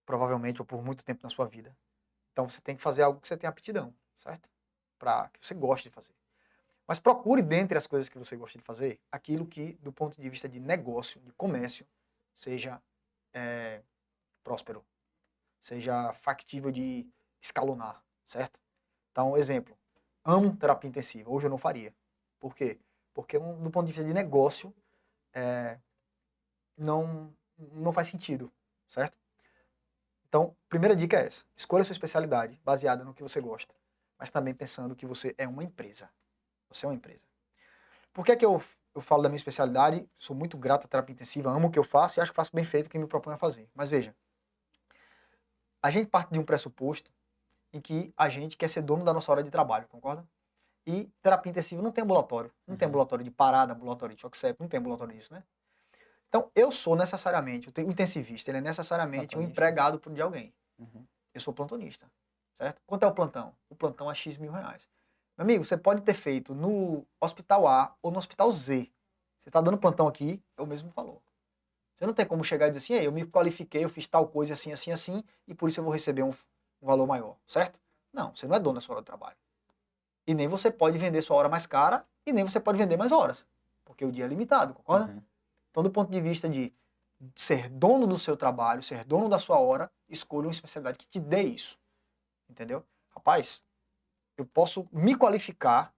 provavelmente, ou por muito tempo na sua vida. Então você tem que fazer algo que você tenha aptidão, certo? Para que você goste de fazer. Mas procure, dentre as coisas que você gosta de fazer, aquilo que, do ponto de vista de negócio, de comércio, seja próspero, seja factível de escalonar, certo? Então, exemplo, amo terapia intensiva, hoje eu não faria. Por quê? Porque do ponto de vista de negócio, não faz sentido, certo? Então, primeira dica é essa, escolha a sua especialidade baseada no que você gosta, mas também pensando que você é uma empresa. Você é uma empresa. Por que é que eu falo da minha especialidade? Sou muito grato à terapia intensiva, amo o que eu faço e acho que faço bem feito o que me proponho a fazer. Mas veja, a gente parte de um pressuposto em que a gente quer ser dono da nossa hora de trabalho, concorda? E terapia intensiva não tem ambulatório. Não tem ambulatório de parada, ambulatório de choque séptico, não tem ambulatório disso, né? Então, eu sou necessariamente, o intensivista, ele é necessariamente um empregado de alguém. Eu sou plantonista, certo? Quanto é o plantão? O plantão é X mil reais. Meu amigo, você pode ter feito no hospital A ou no hospital Z. Você está dando plantão aqui, é o mesmo valor. Você não tem como chegar e dizer assim, eu me qualifiquei, eu fiz tal coisa assim, assim, assim, e por isso eu vou receber um valor maior, certo? Não, você não é dono da sua hora de trabalho. E nem você pode vender sua hora mais cara, e nem você pode vender mais horas. Porque o dia é limitado, concorda? Então, do ponto de vista de ser dono do seu trabalho, ser dono da sua hora, escolha uma especialidade que te dê isso. Entendeu? Rapaz, eu posso me qualificar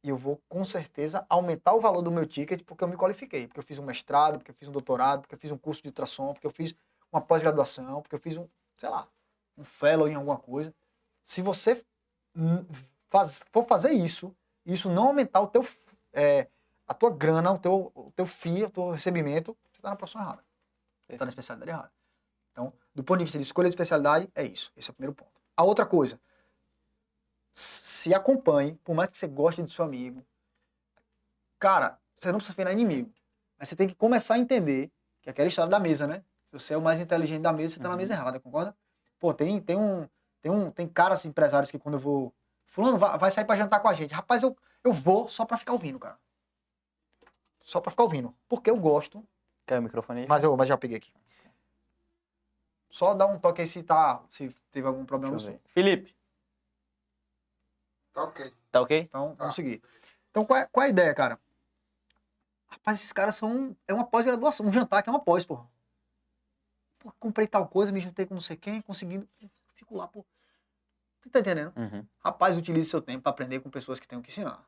e eu vou, com certeza, aumentar o valor do meu ticket porque eu me qualifiquei. Porque eu fiz um mestrado, porque eu fiz um doutorado, porque eu fiz um curso de ultrassom, porque eu fiz uma pós-graduação, porque eu fiz um fellow em alguma coisa. Se você for fazer isso, isso não aumentar a tua grana, o teu FII, o teu recebimento, você está na profissão errada. Você está na especialidade errada. Então, do ponto de vista de escolha de especialidade, é isso. Esse é o primeiro ponto. A outra coisa, se acompanhe, por mais que você goste do seu amigo, cara, você não precisa virar inimigo. Mas você tem que começar a entender que é aquela história da mesa, né? Se você é o mais inteligente da mesa, você tá na mesa errada, concorda? Pô, tem caras empresários que quando eu vou... Fulano, vai sair pra jantar com a gente. Rapaz, eu vou só pra ficar ouvindo, cara. Só pra ficar ouvindo. Porque eu gosto. Quer o microfone aí? Mas já peguei aqui. Só dá um toque aí se teve algum problema no som. Felipe. Tá ok. Tá ok? Então, vamos seguir. Então, qual é a ideia, cara? Rapaz, esses caras é uma pós-graduação, um jantar que é uma pós, porra. Pô, comprei tal coisa, me juntei com não sei quem, conseguindo. Fico lá, pô. Você tá entendendo? Rapaz, utilize seu tempo pra aprender com pessoas que tenham que ensinar.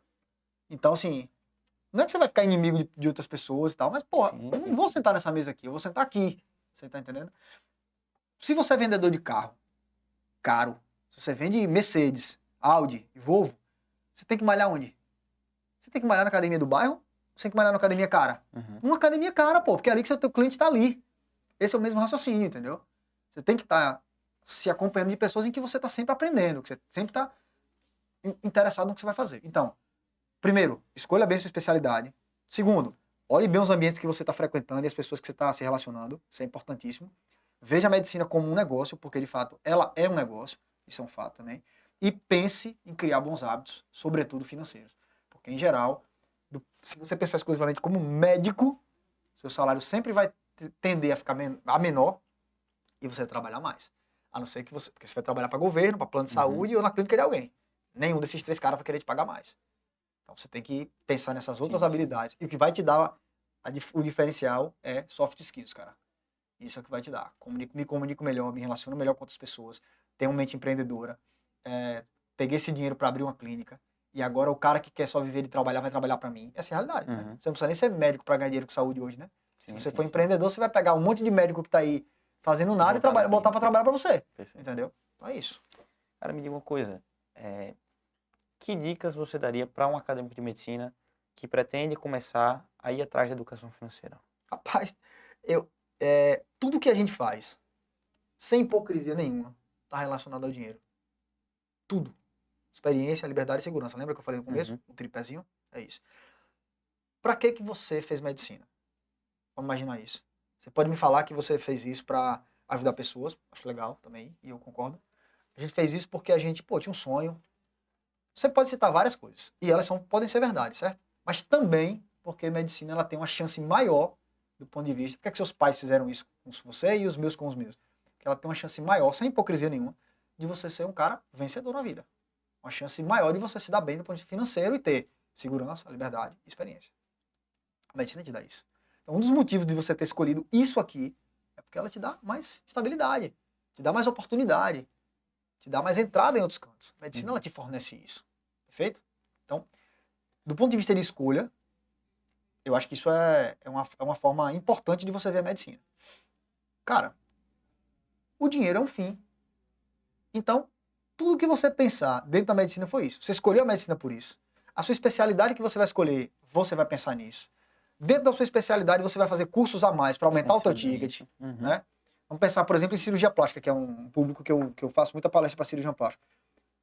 Então, assim, não é que você vai ficar inimigo de outras pessoas e tal, mas, porra, eu não vou sentar nessa mesa aqui, eu vou sentar aqui. Você tá entendendo? Se você é vendedor de carro caro, se você vende Mercedes, Audi e Volvo, você tem que malhar onde? Você tem que malhar na academia do bairro? Você tem que malhar na academia cara? Uma academia cara, pô, porque é ali que o teu cliente tá ali. Esse é o mesmo raciocínio, entendeu? Você tem que estar se acompanhando de pessoas em que você tá sempre aprendendo, que você sempre tá interessado no que você vai fazer. Então, primeiro, escolha bem sua especialidade. Segundo, olhe bem os ambientes que você está frequentando e as pessoas que você está se relacionando. Isso é importantíssimo. Veja a medicina como um negócio, porque de fato ela é um negócio. Isso é um fato também. E pense em criar bons hábitos, sobretudo financeiros. Porque, em geral, se você pensar exclusivamente como médico, seu salário sempre vai tender a ficar menor e você vai trabalhar mais. A não ser que porque você vai trabalhar para governo, para plano de saúde ou na clínica de alguém. Nenhum desses três caras vai querer te pagar mais. Então você tem que pensar nessas outras habilidades. E o que vai te dar o diferencial é soft skills, cara. Isso é o que vai te dar. Me comunico melhor, me relaciono melhor com outras pessoas, tenho uma mente empreendedora, peguei esse dinheiro para abrir uma clínica, e agora o cara que quer só viver e trabalhar vai trabalhar para mim. Essa é a realidade. Né? Você não precisa nem ser médico para ganhar dinheiro com saúde hoje, né? Se você for empreendedor, você vai pegar um monte de médico que tá aí fazendo nada e botar para trabalhar para você. Perfeito. Entendeu? Então é isso. Cara, me diga uma coisa. Que dicas você daria para um acadêmico de medicina que pretende começar a ir atrás da educação financeira? Rapaz, tudo que a gente faz, sem hipocrisia nenhuma, está relacionado ao dinheiro. Tudo. Experiência, liberdade e segurança. Lembra que eu falei no começo? O tripézinho? É isso. Pra que você fez medicina? Vamos imaginar isso. Você pode me falar que você fez isso pra ajudar pessoas, acho legal também, e eu concordo. A gente fez isso porque a gente, pô, tinha um sonho. Você pode citar várias coisas, e elas podem ser verdade, certo? Mas também porque medicina ela tem uma chance maior do ponto de vista. Por que é que seus pais fizeram isso com você e os meus com os meus? Porque ela tem uma chance maior, sem hipocrisia nenhuma, de você ser um cara vencedor na vida. Uma chance maior de você se dar bem do ponto de vista financeiro e ter segurança, liberdade e experiência. A medicina te dá isso. Então, um dos motivos de você ter escolhido isso aqui é porque ela te dá mais estabilidade, te dá mais oportunidade, te dá mais entrada em outros cantos. A medicina ela te fornece isso. Perfeito? Então, do ponto de vista de escolha, eu acho que isso é uma forma importante de você ver a medicina. Cara, o dinheiro é um fim. Então, tudo que você pensar dentro da medicina foi isso. Você escolheu a medicina por isso. A sua especialidade que você vai escolher, você vai pensar nisso. Dentro da sua especialidade, você vai fazer cursos a mais para aumentar o teu ticket. Né? Vamos pensar, por exemplo, em cirurgia plástica, que é um público que eu faço muita palestra para cirurgia plástica.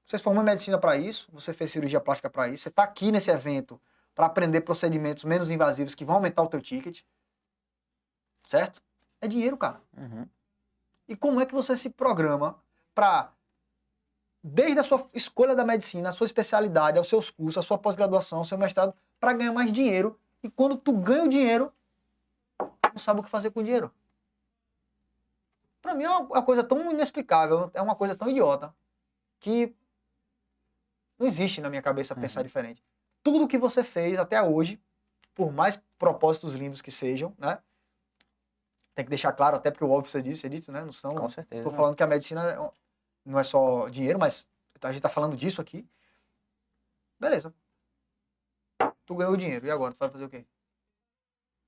Você se formou em medicina para isso, você fez cirurgia plástica para isso, você está aqui nesse evento para aprender procedimentos menos invasivos que vão aumentar o teu ticket. Certo? É dinheiro, cara. E como é que você se programa para, desde a sua escolha da medicina, a sua especialidade, aos seus cursos, a sua pós-graduação, ao seu mestrado, para ganhar mais dinheiro? E quando tu ganha o dinheiro, não sabe o que fazer com o dinheiro. Para mim é uma coisa tão inexplicável, é uma coisa tão idiota, que não existe na minha cabeça pensar diferente. Tudo que você fez até hoje, por mais propósitos lindos que sejam, né? Tem que deixar claro, até porque o óbvio você disse, né? Não são, Com certeza. tô falando que a medicina não é só dinheiro, mas a gente tá falando disso aqui. Beleza. Tu ganhou dinheiro, e agora? Tu vai fazer o quê?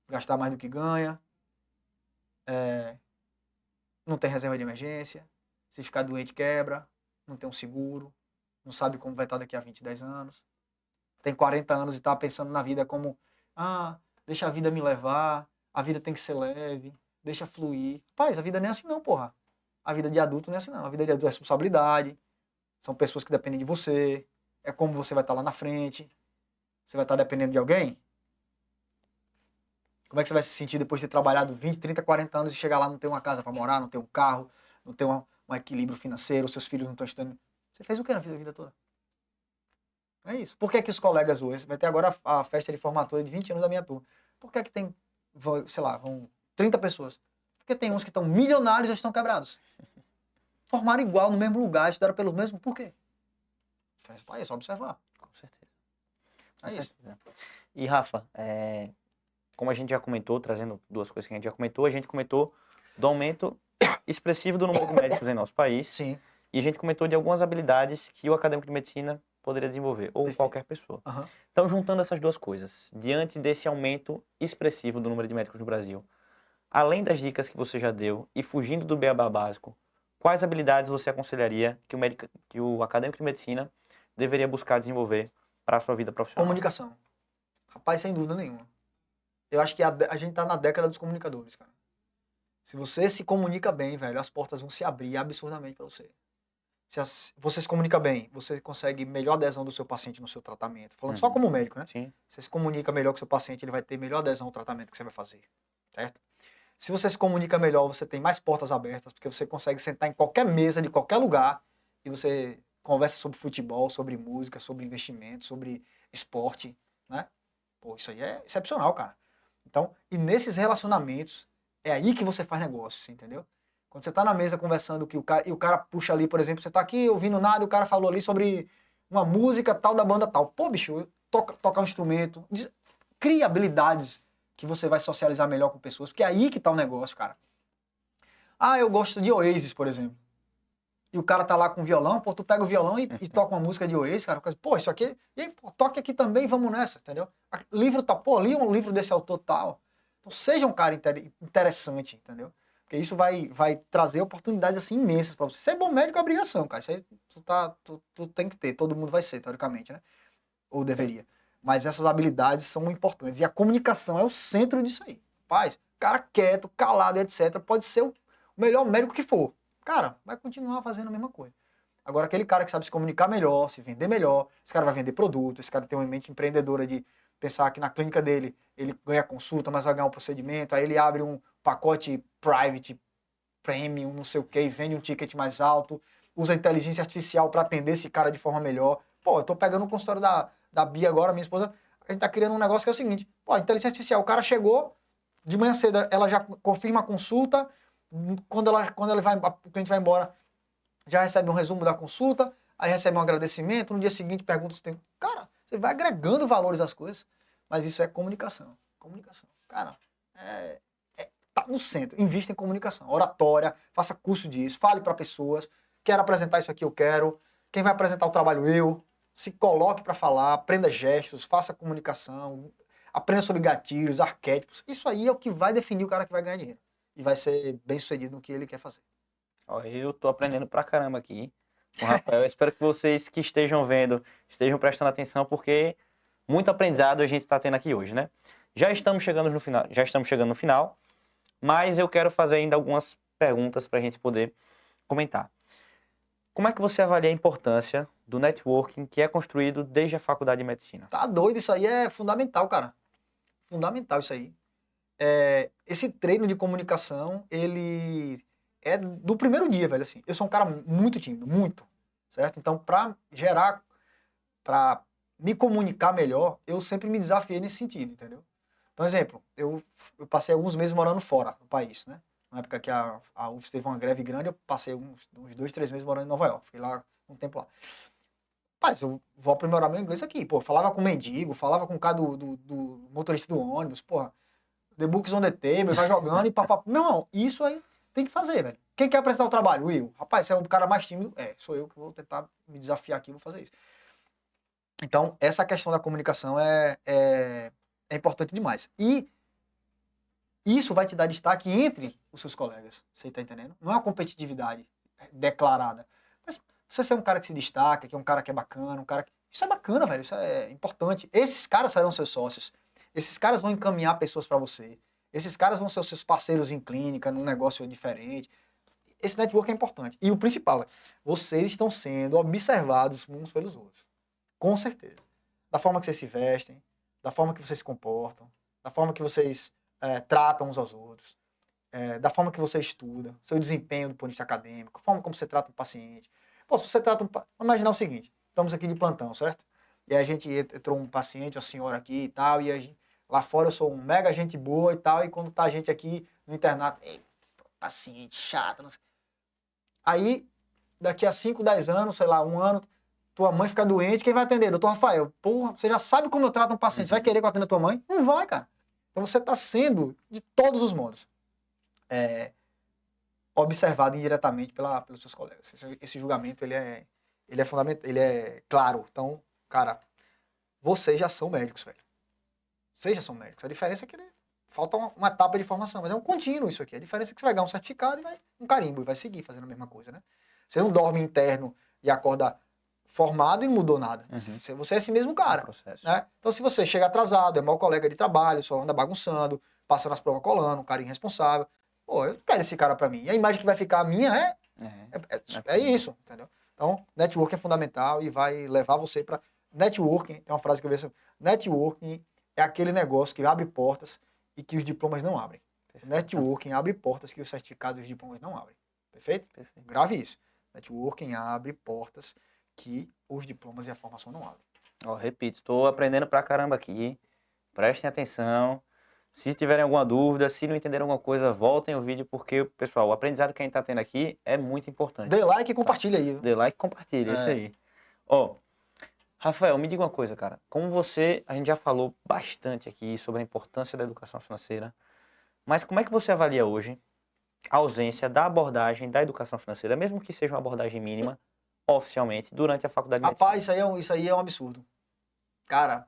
Gastar mais do que ganha, não tem reserva de emergência, se ficar doente quebra, não tem um seguro, não sabe como vai estar daqui a 20, 10 anos. Tem 40 anos e tá pensando na vida como, deixa a vida me levar, a vida tem que ser leve, deixa fluir. Rapaz, a vida não é assim não, porra. A vida de adulto não é assim não. A vida de adulto é responsabilidade, são pessoas que dependem de você, é como você vai estar lá na frente. Você vai estar dependendo de alguém? Como é que você vai se sentir depois de ter trabalhado 20, 30, 40 anos e chegar lá e não ter uma casa para morar, não ter um carro, não ter um equilíbrio financeiro, seus filhos não estão estudando? Você fez o que na vida toda? É isso. Por que que os colegas hoje, vai ter agora a festa de formatura de 20 anos da minha turma, por que que tem, sei lá, vão 30 pessoas? Porque tem uns que estão milionários e estão quebrados. Formaram igual, no mesmo lugar, estudaram pelo mesmo, por quê? A diferença tá aí, é só observar. Com certeza. É isso. E Rafa, como a gente já comentou, trazendo duas coisas que a gente comentou do aumento expressivo do número de médicos em nosso país. Sim. E a gente comentou de algumas habilidades que o acadêmico de medicina poderia desenvolver, ou Perfeito. qualquer pessoa. Então, juntando essas duas coisas, diante desse aumento expressivo do número de médicos no Brasil, além das dicas que você já deu e fugindo do beabá básico, quais habilidades você aconselharia que o acadêmico de medicina deveria buscar desenvolver para a sua vida profissional? Comunicação. Rapaz, sem dúvida nenhuma. Eu acho que a gente tá na década dos comunicadores, cara. Se você se comunica bem, velho, as portas vão se abrir absurdamente para você. Se você se comunica bem, você consegue melhor adesão do seu paciente no seu tratamento. Falando só como médico, né? Sim. Você se comunica melhor com o seu paciente, ele vai ter melhor adesão ao tratamento que você vai fazer. Certo? Se você se comunica melhor, você tem mais portas abertas, porque você consegue sentar em qualquer mesa de qualquer lugar e você conversa sobre futebol, sobre música, sobre investimento, sobre esporte, né? Pô, isso aí é excepcional, cara. Então, e nesses relacionamentos, é aí que você faz negócio, entendeu? Quando você tá na mesa conversando e o cara puxa ali, por exemplo, você tá aqui ouvindo nada e o cara falou ali sobre uma música tal da banda tal. Pô, bicho, tocar um instrumento, cria habilidades que você vai socializar melhor com pessoas, porque é aí que tá o negócio, cara. Eu gosto de Oasis, por exemplo. E o cara tá lá com violão, pô, tu pega o violão e toca uma música de Oasis, cara, pô, isso aqui, e aí, pô, toque aqui também, vamos nessa, entendeu? Livro tá, pô, li um livro desse autor tal. Então seja um cara interessante, entendeu? Porque isso vai trazer oportunidades assim imensas pra você. Ser bom médico é obrigação, cara. Isso aí tu tem que ter, todo mundo vai ser, teoricamente, né? Ou deveria. Mas essas habilidades são importantes. E a comunicação é o centro disso aí. Paz, cara quieto, calado, etc. Pode ser o melhor médico que for. Cara, vai continuar fazendo a mesma coisa. Agora, aquele cara que sabe se comunicar melhor, se vender melhor, esse cara vai vender produto, esse cara tem uma mente empreendedora de pensar que na clínica dele ele ganha consulta, mas vai ganhar um procedimento, aí ele abre um pacote private, premium, não sei o que, e vende um ticket mais alto, usa a inteligência artificial para atender esse cara de forma melhor. Pô, eu tô pegando o consultório da Bia agora, minha esposa, a gente tá criando um negócio que é o seguinte, pô, a inteligência artificial, o cara chegou, de manhã cedo ela já confirma a consulta, quando o cliente vai embora, já recebe um resumo da consulta, aí recebe um agradecimento, no dia seguinte pergunta se tem... Cara, você vai agregando valores às coisas, mas isso é comunicação. Comunicação. Cara, tá no centro. Invista em comunicação. Oratória, faça curso disso, fale para pessoas, quero apresentar isso aqui, eu quero. Quem vai apresentar o trabalho, eu. Se coloque para falar, aprenda gestos, faça comunicação, aprenda sobre gatilhos, arquétipos. Isso aí é o que vai definir o cara que vai ganhar dinheiro. E vai ser bem sucedido no que ele quer fazer. Ó, eu tô aprendendo pra caramba aqui com o Rafael. Eu espero que vocês que estejam vendo estejam prestando atenção, porque muito aprendizado a gente está tendo aqui hoje, né? Já estamos chegando no final, mas eu quero fazer ainda algumas perguntas para a gente poder comentar. Como é que você avalia a importância do networking que é construído desde a faculdade de medicina? Tá doido, isso aí é fundamental, cara. Fundamental isso aí. Esse treino de comunicação, ele é do primeiro dia, velho, assim. Eu sou um cara muito tímido, muito, certo? Então, para me comunicar melhor, eu sempre me desafiei nesse sentido, entendeu? Então, exemplo, eu passei alguns meses morando fora do país, né? Na época que a UFS teve uma greve grande, eu passei uns 2, 3 meses morando em Nova York. Fiquei lá um tempo lá. Mas eu vou aprimorar meu inglês aqui. Pô, falava com o mendigo, falava com o cara do motorista do ônibus, porra. The Books on the Table, vai jogando e papapá. Meu irmão, isso aí tem que fazer, velho. Quem quer apresentar o trabalho? Will. Rapaz, você é o cara mais tímido? Sou eu que vou tentar me desafiar aqui e vou fazer isso. Então, essa questão da comunicação é importante demais. E isso vai te dar destaque entre os seus colegas. Você tá entendendo? Não é uma competitividade declarada. Mas você ser um cara que se destaca, que é um cara que é bacana, um cara que... Isso é bacana, velho. Isso é importante. Esses caras serão seus sócios. Esses caras vão encaminhar pessoas para você. Esses caras vão ser os seus parceiros em clínica, num negócio diferente. Esse network é importante. E o principal, vocês estão sendo observados uns pelos outros. Com certeza. Da forma que vocês se vestem, da forma que vocês se comportam, da forma que vocês tratam uns aos outros, da forma que você estuda, seu desempenho do ponto de vista acadêmico, a forma como você trata um paciente. Pô, se você trata vamos imaginar o seguinte, estamos aqui de plantão, certo? E aí a gente entrou um paciente, uma senhora aqui e tal, e a gente, lá fora eu sou um mega gente boa e tal, e quando tá a gente aqui no internato, paciente chato, não sei. Aí, daqui a 5, 10 anos, sei lá, um ano, tua mãe fica doente, quem vai atender? Doutor Rafael. Porra, você já sabe como eu trato um paciente, você vai querer que eu atenda a tua mãe? Não vai, cara. Então você está sendo, de todos os modos, observado indiretamente pelos seus colegas. Esse julgamento, ele é fundamental, ele é claro. Então, cara, vocês já são médicos, velho. Vocês já são médicos. A diferença é que falta uma etapa de formação, mas é um contínuo isso aqui. A diferença é que você vai ganhar um certificado e um carimbo, e vai seguir fazendo a mesma coisa, né? Você não dorme interno e acorda formado e não mudou nada. Uhum. Você é esse mesmo cara. Né? Então, se você chega atrasado, é mau colega de trabalho, só anda bagunçando, passa nas provas colando, um cara irresponsável. Pô, eu não quero esse cara pra mim. E a imagem que vai ficar a minha é isso, entendeu? Então, networking é fundamental e vai levar você pra... Networking, tem uma frase que eu vejo assim, networking é aquele negócio que abre portas e que os diplomas não abrem. Perfeito. Networking abre portas que os certificados e os diplomas não abrem. Perfeito? Perfeito. Grave isso. Networking abre portas que os diplomas e a formação não abrem. Repito, estou aprendendo pra caramba aqui. Prestem atenção. Se tiverem alguma dúvida, se não entenderam alguma coisa, voltem o vídeo, porque, pessoal, o aprendizado que a gente está tendo aqui é muito importante. Dê like e compartilha aí. Dê like e compartilha, isso aí. Rafael, me diga uma coisa, cara. Como a gente já falou bastante aqui sobre a importância da educação financeira, mas como é que você avalia hoje a ausência da abordagem da educação financeira, mesmo que seja uma abordagem mínima, oficialmente, durante a faculdade de medicina? Rapaz, isso aí é um absurdo. Cara,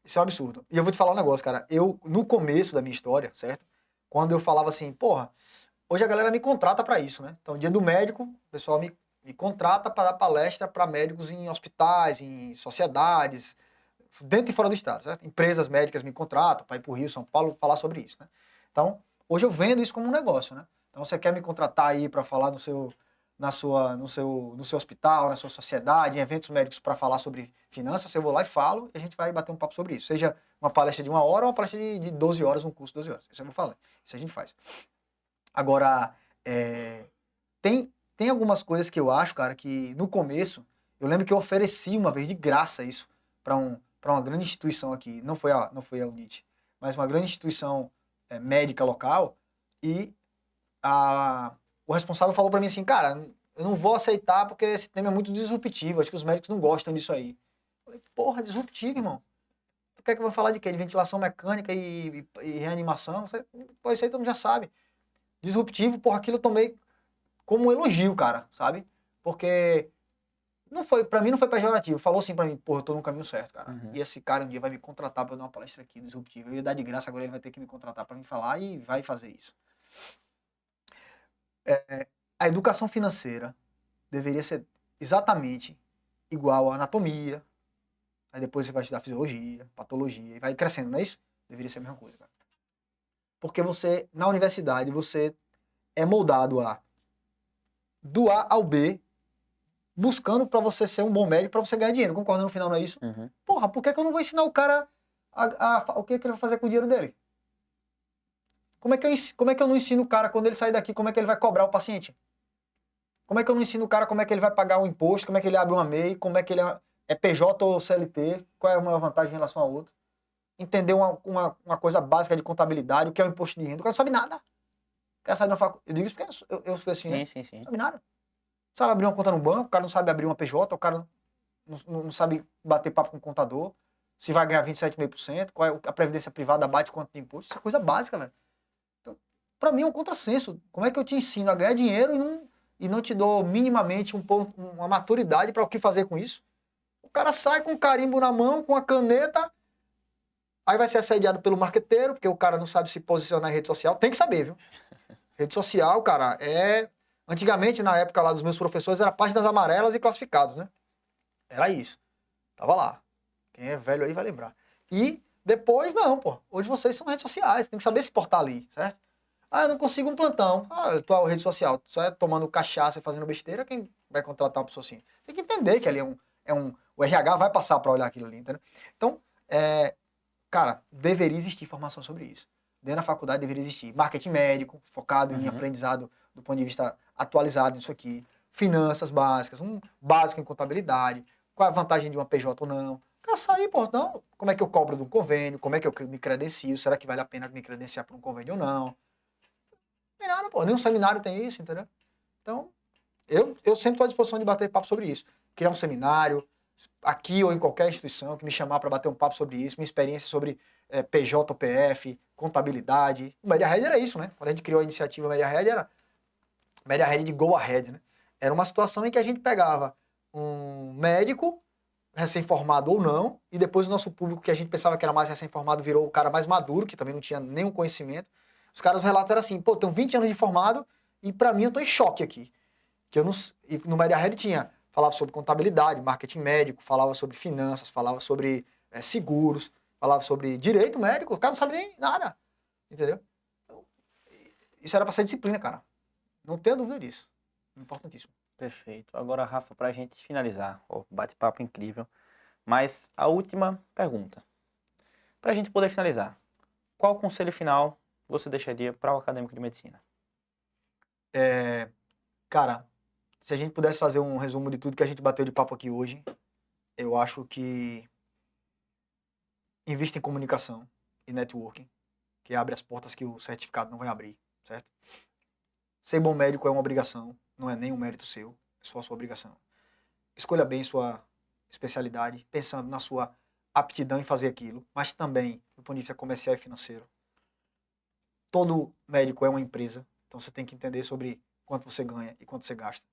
isso é um absurdo. E eu vou te falar um negócio, cara. No começo da minha história, certo? Quando eu falava assim, porra, hoje a galera me contrata pra isso, né? Então, dia do médico, o pessoal me contrata para dar palestra para médicos em hospitais, em sociedades, dentro e fora do estado, certo? Empresas médicas me contratam para ir pro Rio, São Paulo, falar sobre isso, né? Então, hoje eu vendo isso como um negócio, né? Então, você quer me contratar aí para falar no seu hospital, na sua sociedade, em eventos médicos para falar sobre finanças, eu vou lá e falo e a gente vai bater um papo sobre isso. Seja uma palestra de 1 hora ou uma palestra de 12 horas, um curso de 12 horas. Isso eu vou falar. Isso a gente faz. Agora, tem algumas coisas que eu acho, cara, que no começo, eu lembro que eu ofereci uma vez de graça isso para uma grande instituição aqui. Não foi a UNIT, mas uma grande instituição médica local. E o responsável falou para mim assim, cara, eu não vou aceitar porque esse tema é muito disruptivo, acho que os médicos não gostam disso aí. Eu falei, porra, disruptivo, irmão. Tu quer que eu vou falar de quê? De ventilação mecânica e reanimação? Pô, isso aí todo mundo já sabe. Disruptivo, porra, aquilo eu tomei como um elogio, cara, sabe? Porque pra mim não foi pejorativo. Falou assim pra mim, porra, eu tô no caminho certo, cara. Uhum. E esse cara um dia vai me contratar pra dar uma palestra aqui disruptiva. Eu ia dar de graça, agora ele vai ter que me contratar pra me falar e vai fazer isso. A educação financeira deveria ser exatamente igual à anatomia. Aí depois você vai estudar fisiologia, patologia, e vai crescendo, não é isso? Deveria ser a mesma coisa, cara. Porque na universidade, você é moldado do A ao B, buscando para você ser um bom médico, para você ganhar dinheiro. Concorda no final, não é isso? Uhum. Porra, por que eu não vou ensinar o cara o que ele vai fazer com o dinheiro dele? Como é que eu não ensino o cara, quando ele sair daqui, como é que ele vai cobrar o paciente? Como é que eu não ensino o cara como é que ele vai pagar o imposto, como é que ele abre uma MEI, como é que ele é PJ ou CLT, qual é a maior vantagem em relação a outro? Entender uma coisa básica de contabilidade, o que é o imposto de renda. O cara não sabe nada. O cara sai da faculdade. Eu digo isso porque eu fui assim, né? Sim. Não sabe nada. Não sabe abrir uma conta no banco, o cara não sabe abrir uma PJ, o cara não sabe bater papo com o contador, se vai ganhar 27,5%, qual é a previdência privada bate quanto de imposto. Isso é coisa básica, velho. Então, pra mim é um contrassenso. Como é que eu te ensino a ganhar dinheiro e não te dou minimamente uma maturidade para o que fazer com isso? O cara sai com um carimbo na mão, com a caneta, aí vai ser assediado pelo marqueteiro, porque o cara não sabe se posicionar em rede social. Tem que saber, viu? Rede social, cara, Antigamente, na época lá dos meus professores, era páginas amarelas e classificados, né? Era isso. Tava lá. Quem é velho aí vai lembrar. E depois, não, pô. Hoje vocês são redes sociais, tem que saber se portar ali, certo? Ah, eu não consigo um plantão. Ah, eu tô na rede social, só tomando cachaça e fazendo besteira, quem vai contratar uma pessoa assim? Tem que entender que ali o RH vai passar para olhar aquilo ali, entendeu? Então, cara, deveria existir formação sobre isso. Dentro da faculdade deveria existir marketing médico, focado em aprendizado do ponto de vista atualizado nisso aqui, finanças básicas, um básico em contabilidade, qual é a vantagem de uma PJ ou não. O cara sair, pô, não, como é que eu cobro de um convênio, como é que eu me credencio, será que vale a pena me credenciar para um convênio ou não? Não tem nada, pô, nenhum seminário tem isso, entendeu? Então, eu sempre estou à disposição de bater papo sobre isso. Criar um seminário, aqui ou em qualquer instituição, que me chamar para bater um papo sobre isso, minha experiência sobre PJ, PF, contabilidade. O Media Head era isso, né? Quando a gente criou a iniciativa Media Head, era Media Head de Go Ahead, né? Era uma situação em que a gente pegava um médico, recém-formado ou não, e depois o nosso público, que a gente pensava que era mais recém-formado, virou o cara mais maduro, que também não tinha nenhum conhecimento. Os caras, os relatos eram assim, pô, tenho 20 anos de formado e para mim eu tô em choque aqui. Que eu não, e no Media Head falava sobre contabilidade, marketing médico, falava sobre finanças, falava sobre seguros, falava sobre direito médico, o cara não sabe nem nada, entendeu? Então, isso era para ser disciplina, cara. Não tenha dúvida disso. Importantíssimo. Perfeito. Agora, Rafa, para a gente finalizar, ó, bate-papo incrível. Mas a última pergunta. Para a gente poder finalizar, qual conselho final você deixaria para o acadêmico de medicina? Cara, se a gente pudesse fazer um resumo de tudo que a gente bateu de papo aqui hoje, eu acho que invista em comunicação e networking, que abre as portas que o certificado não vai abrir, certo? Ser bom médico é uma obrigação, não é nem um mérito seu, é só a sua obrigação. Escolha bem sua especialidade, pensando na sua aptidão em fazer aquilo, mas também do ponto de vista comercial e financeiro. Todo médico é uma empresa, então você tem que entender sobre quanto você ganha e quanto você gasta.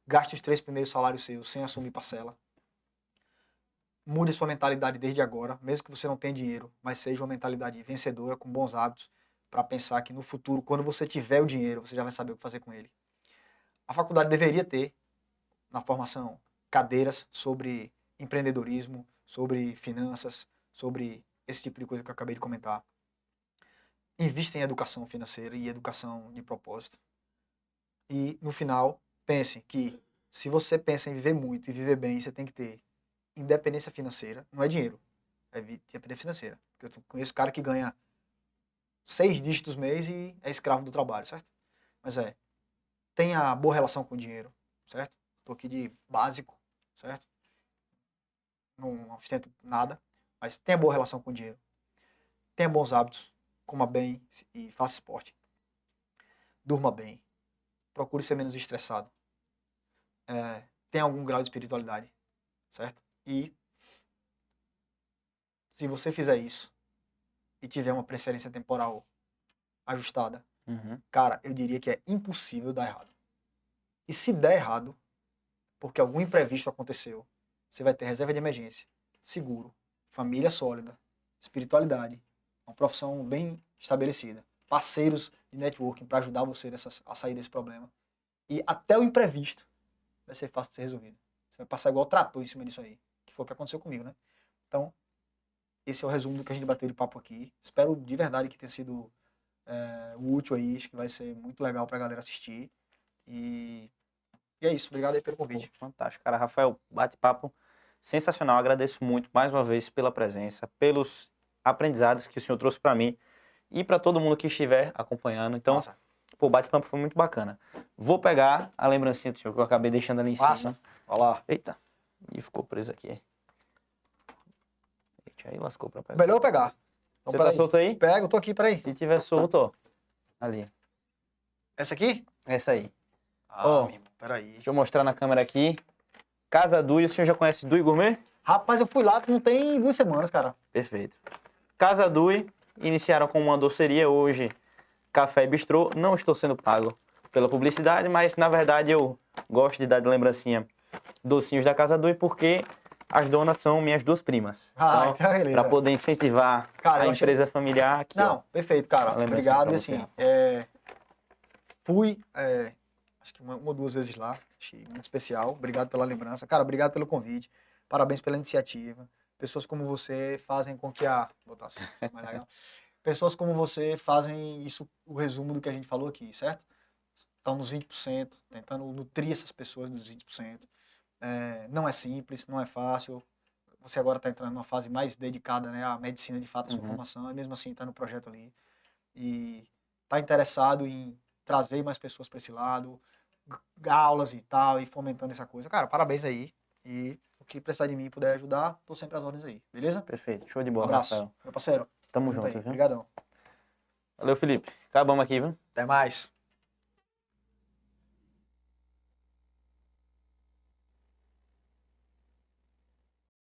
Gaste os 3 primeiros salários seus sem assumir parcela. Mude sua mentalidade desde agora, mesmo que você não tenha dinheiro, mas seja uma mentalidade vencedora, com bons hábitos, para pensar que no futuro, quando você tiver o dinheiro, você já vai saber o que fazer com ele. A faculdade deveria ter, na formação, cadeiras sobre empreendedorismo, sobre finanças, sobre esse tipo de coisa que eu acabei de comentar. Invista em educação financeira e educação de propósito. E, no final, pense que se você pensa em viver muito e viver bem, você tem que ter independência financeira. Não é dinheiro, é independência financeira. Porque eu conheço cara que ganha 6 dígitos mês e é escravo do trabalho, certo? Mas tenha boa relação com o dinheiro, certo? Tô aqui de básico, certo? Não ostento nada, mas tenha boa relação com o dinheiro. Tenha bons hábitos, coma bem e faça esporte. Durma bem. Procure ser menos estressado. Tenha algum grau de espiritualidade, certo? E se você fizer isso e tiver uma preferência temporal ajustada, cara, eu diria que é impossível dar errado. E se der errado, porque algum imprevisto aconteceu, você vai ter reserva de emergência, seguro, família sólida, espiritualidade, uma profissão bem estabelecida, parceiros de networking para ajudar você a sair desse problema. E até o imprevisto vai ser fácil de ser resolvido. Você vai passar igual trator em cima disso aí, que foi o que aconteceu comigo, né? Então, esse é o resumo do que a gente bateu de papo aqui. Espero de verdade que tenha sido útil aí, acho que vai ser muito legal pra galera assistir. E é isso, obrigado aí pelo convite. Pô, fantástico, cara. Rafael, bate-papo sensacional. Agradeço muito mais uma vez pela presença, pelos aprendizados que o senhor trouxe para mim e para todo mundo que estiver acompanhando. Então, Massa. pô, o bate-papo foi muito bacana. Vou pegar a lembrancinha do senhor que eu acabei deixando ali em Massa. cima. Olha lá. Eita, e ficou preso aqui. Eita, aí lascou pra pegar. Melhor eu pegar. Então, Você tá solto aí? Pego, tô aqui, peraí. Se tiver solto, ó. Ali. Essa aqui? Essa aí. Meu irmão, peraí. Deixa eu mostrar na câmera aqui. Casa Dui, o senhor já conhece Dui Gourmet? Rapaz, eu fui lá, não tem 2 semanas, cara. Perfeito. Casa Dui, iniciaram com uma doceria, hoje café e bistrô. Não estou sendo pago pela publicidade, mas na verdade eu gosto de dar de lembrancinha docinhos da Casa Dui porque as donas são minhas 2 primas. Então, tá, beleza. para poder incentivar Cara, a eu achei- empresa familiar aqui, ó. Não, perfeito, cara. Uma lembrancinha Obrigado. pra E você, assim, Rafa. fui, acho que uma ou 2 vezes lá. Achei muito especial. Obrigado pela lembrança. Cara, obrigado pelo convite. Parabéns pela iniciativa. Pessoas como você fazem com que a... Vou botar assim, mais legal. Pessoas como você fazem isso, o resumo do que a gente falou aqui, certo? Estão nos 20%, tentando nutrir essas pessoas dos 20%. Não é simples, não é fácil. Você agora está entrando numa fase mais dedicada, né, à medicina de fato, à sua formação, e mesmo assim está no projeto ali. E está interessado em trazer mais pessoas para esse lado, aulas e tal, e fomentando essa coisa. Cara, parabéns aí. E o que precisar de mim e puder ajudar, tô sempre às ordens aí, beleza? Perfeito. Show de Um bola, abraço, Rafael. meu parceiro. Tamo Junto junto, aí. viu? Obrigadão. Valeu, Felipe. Acabamos aqui, viu? Até mais.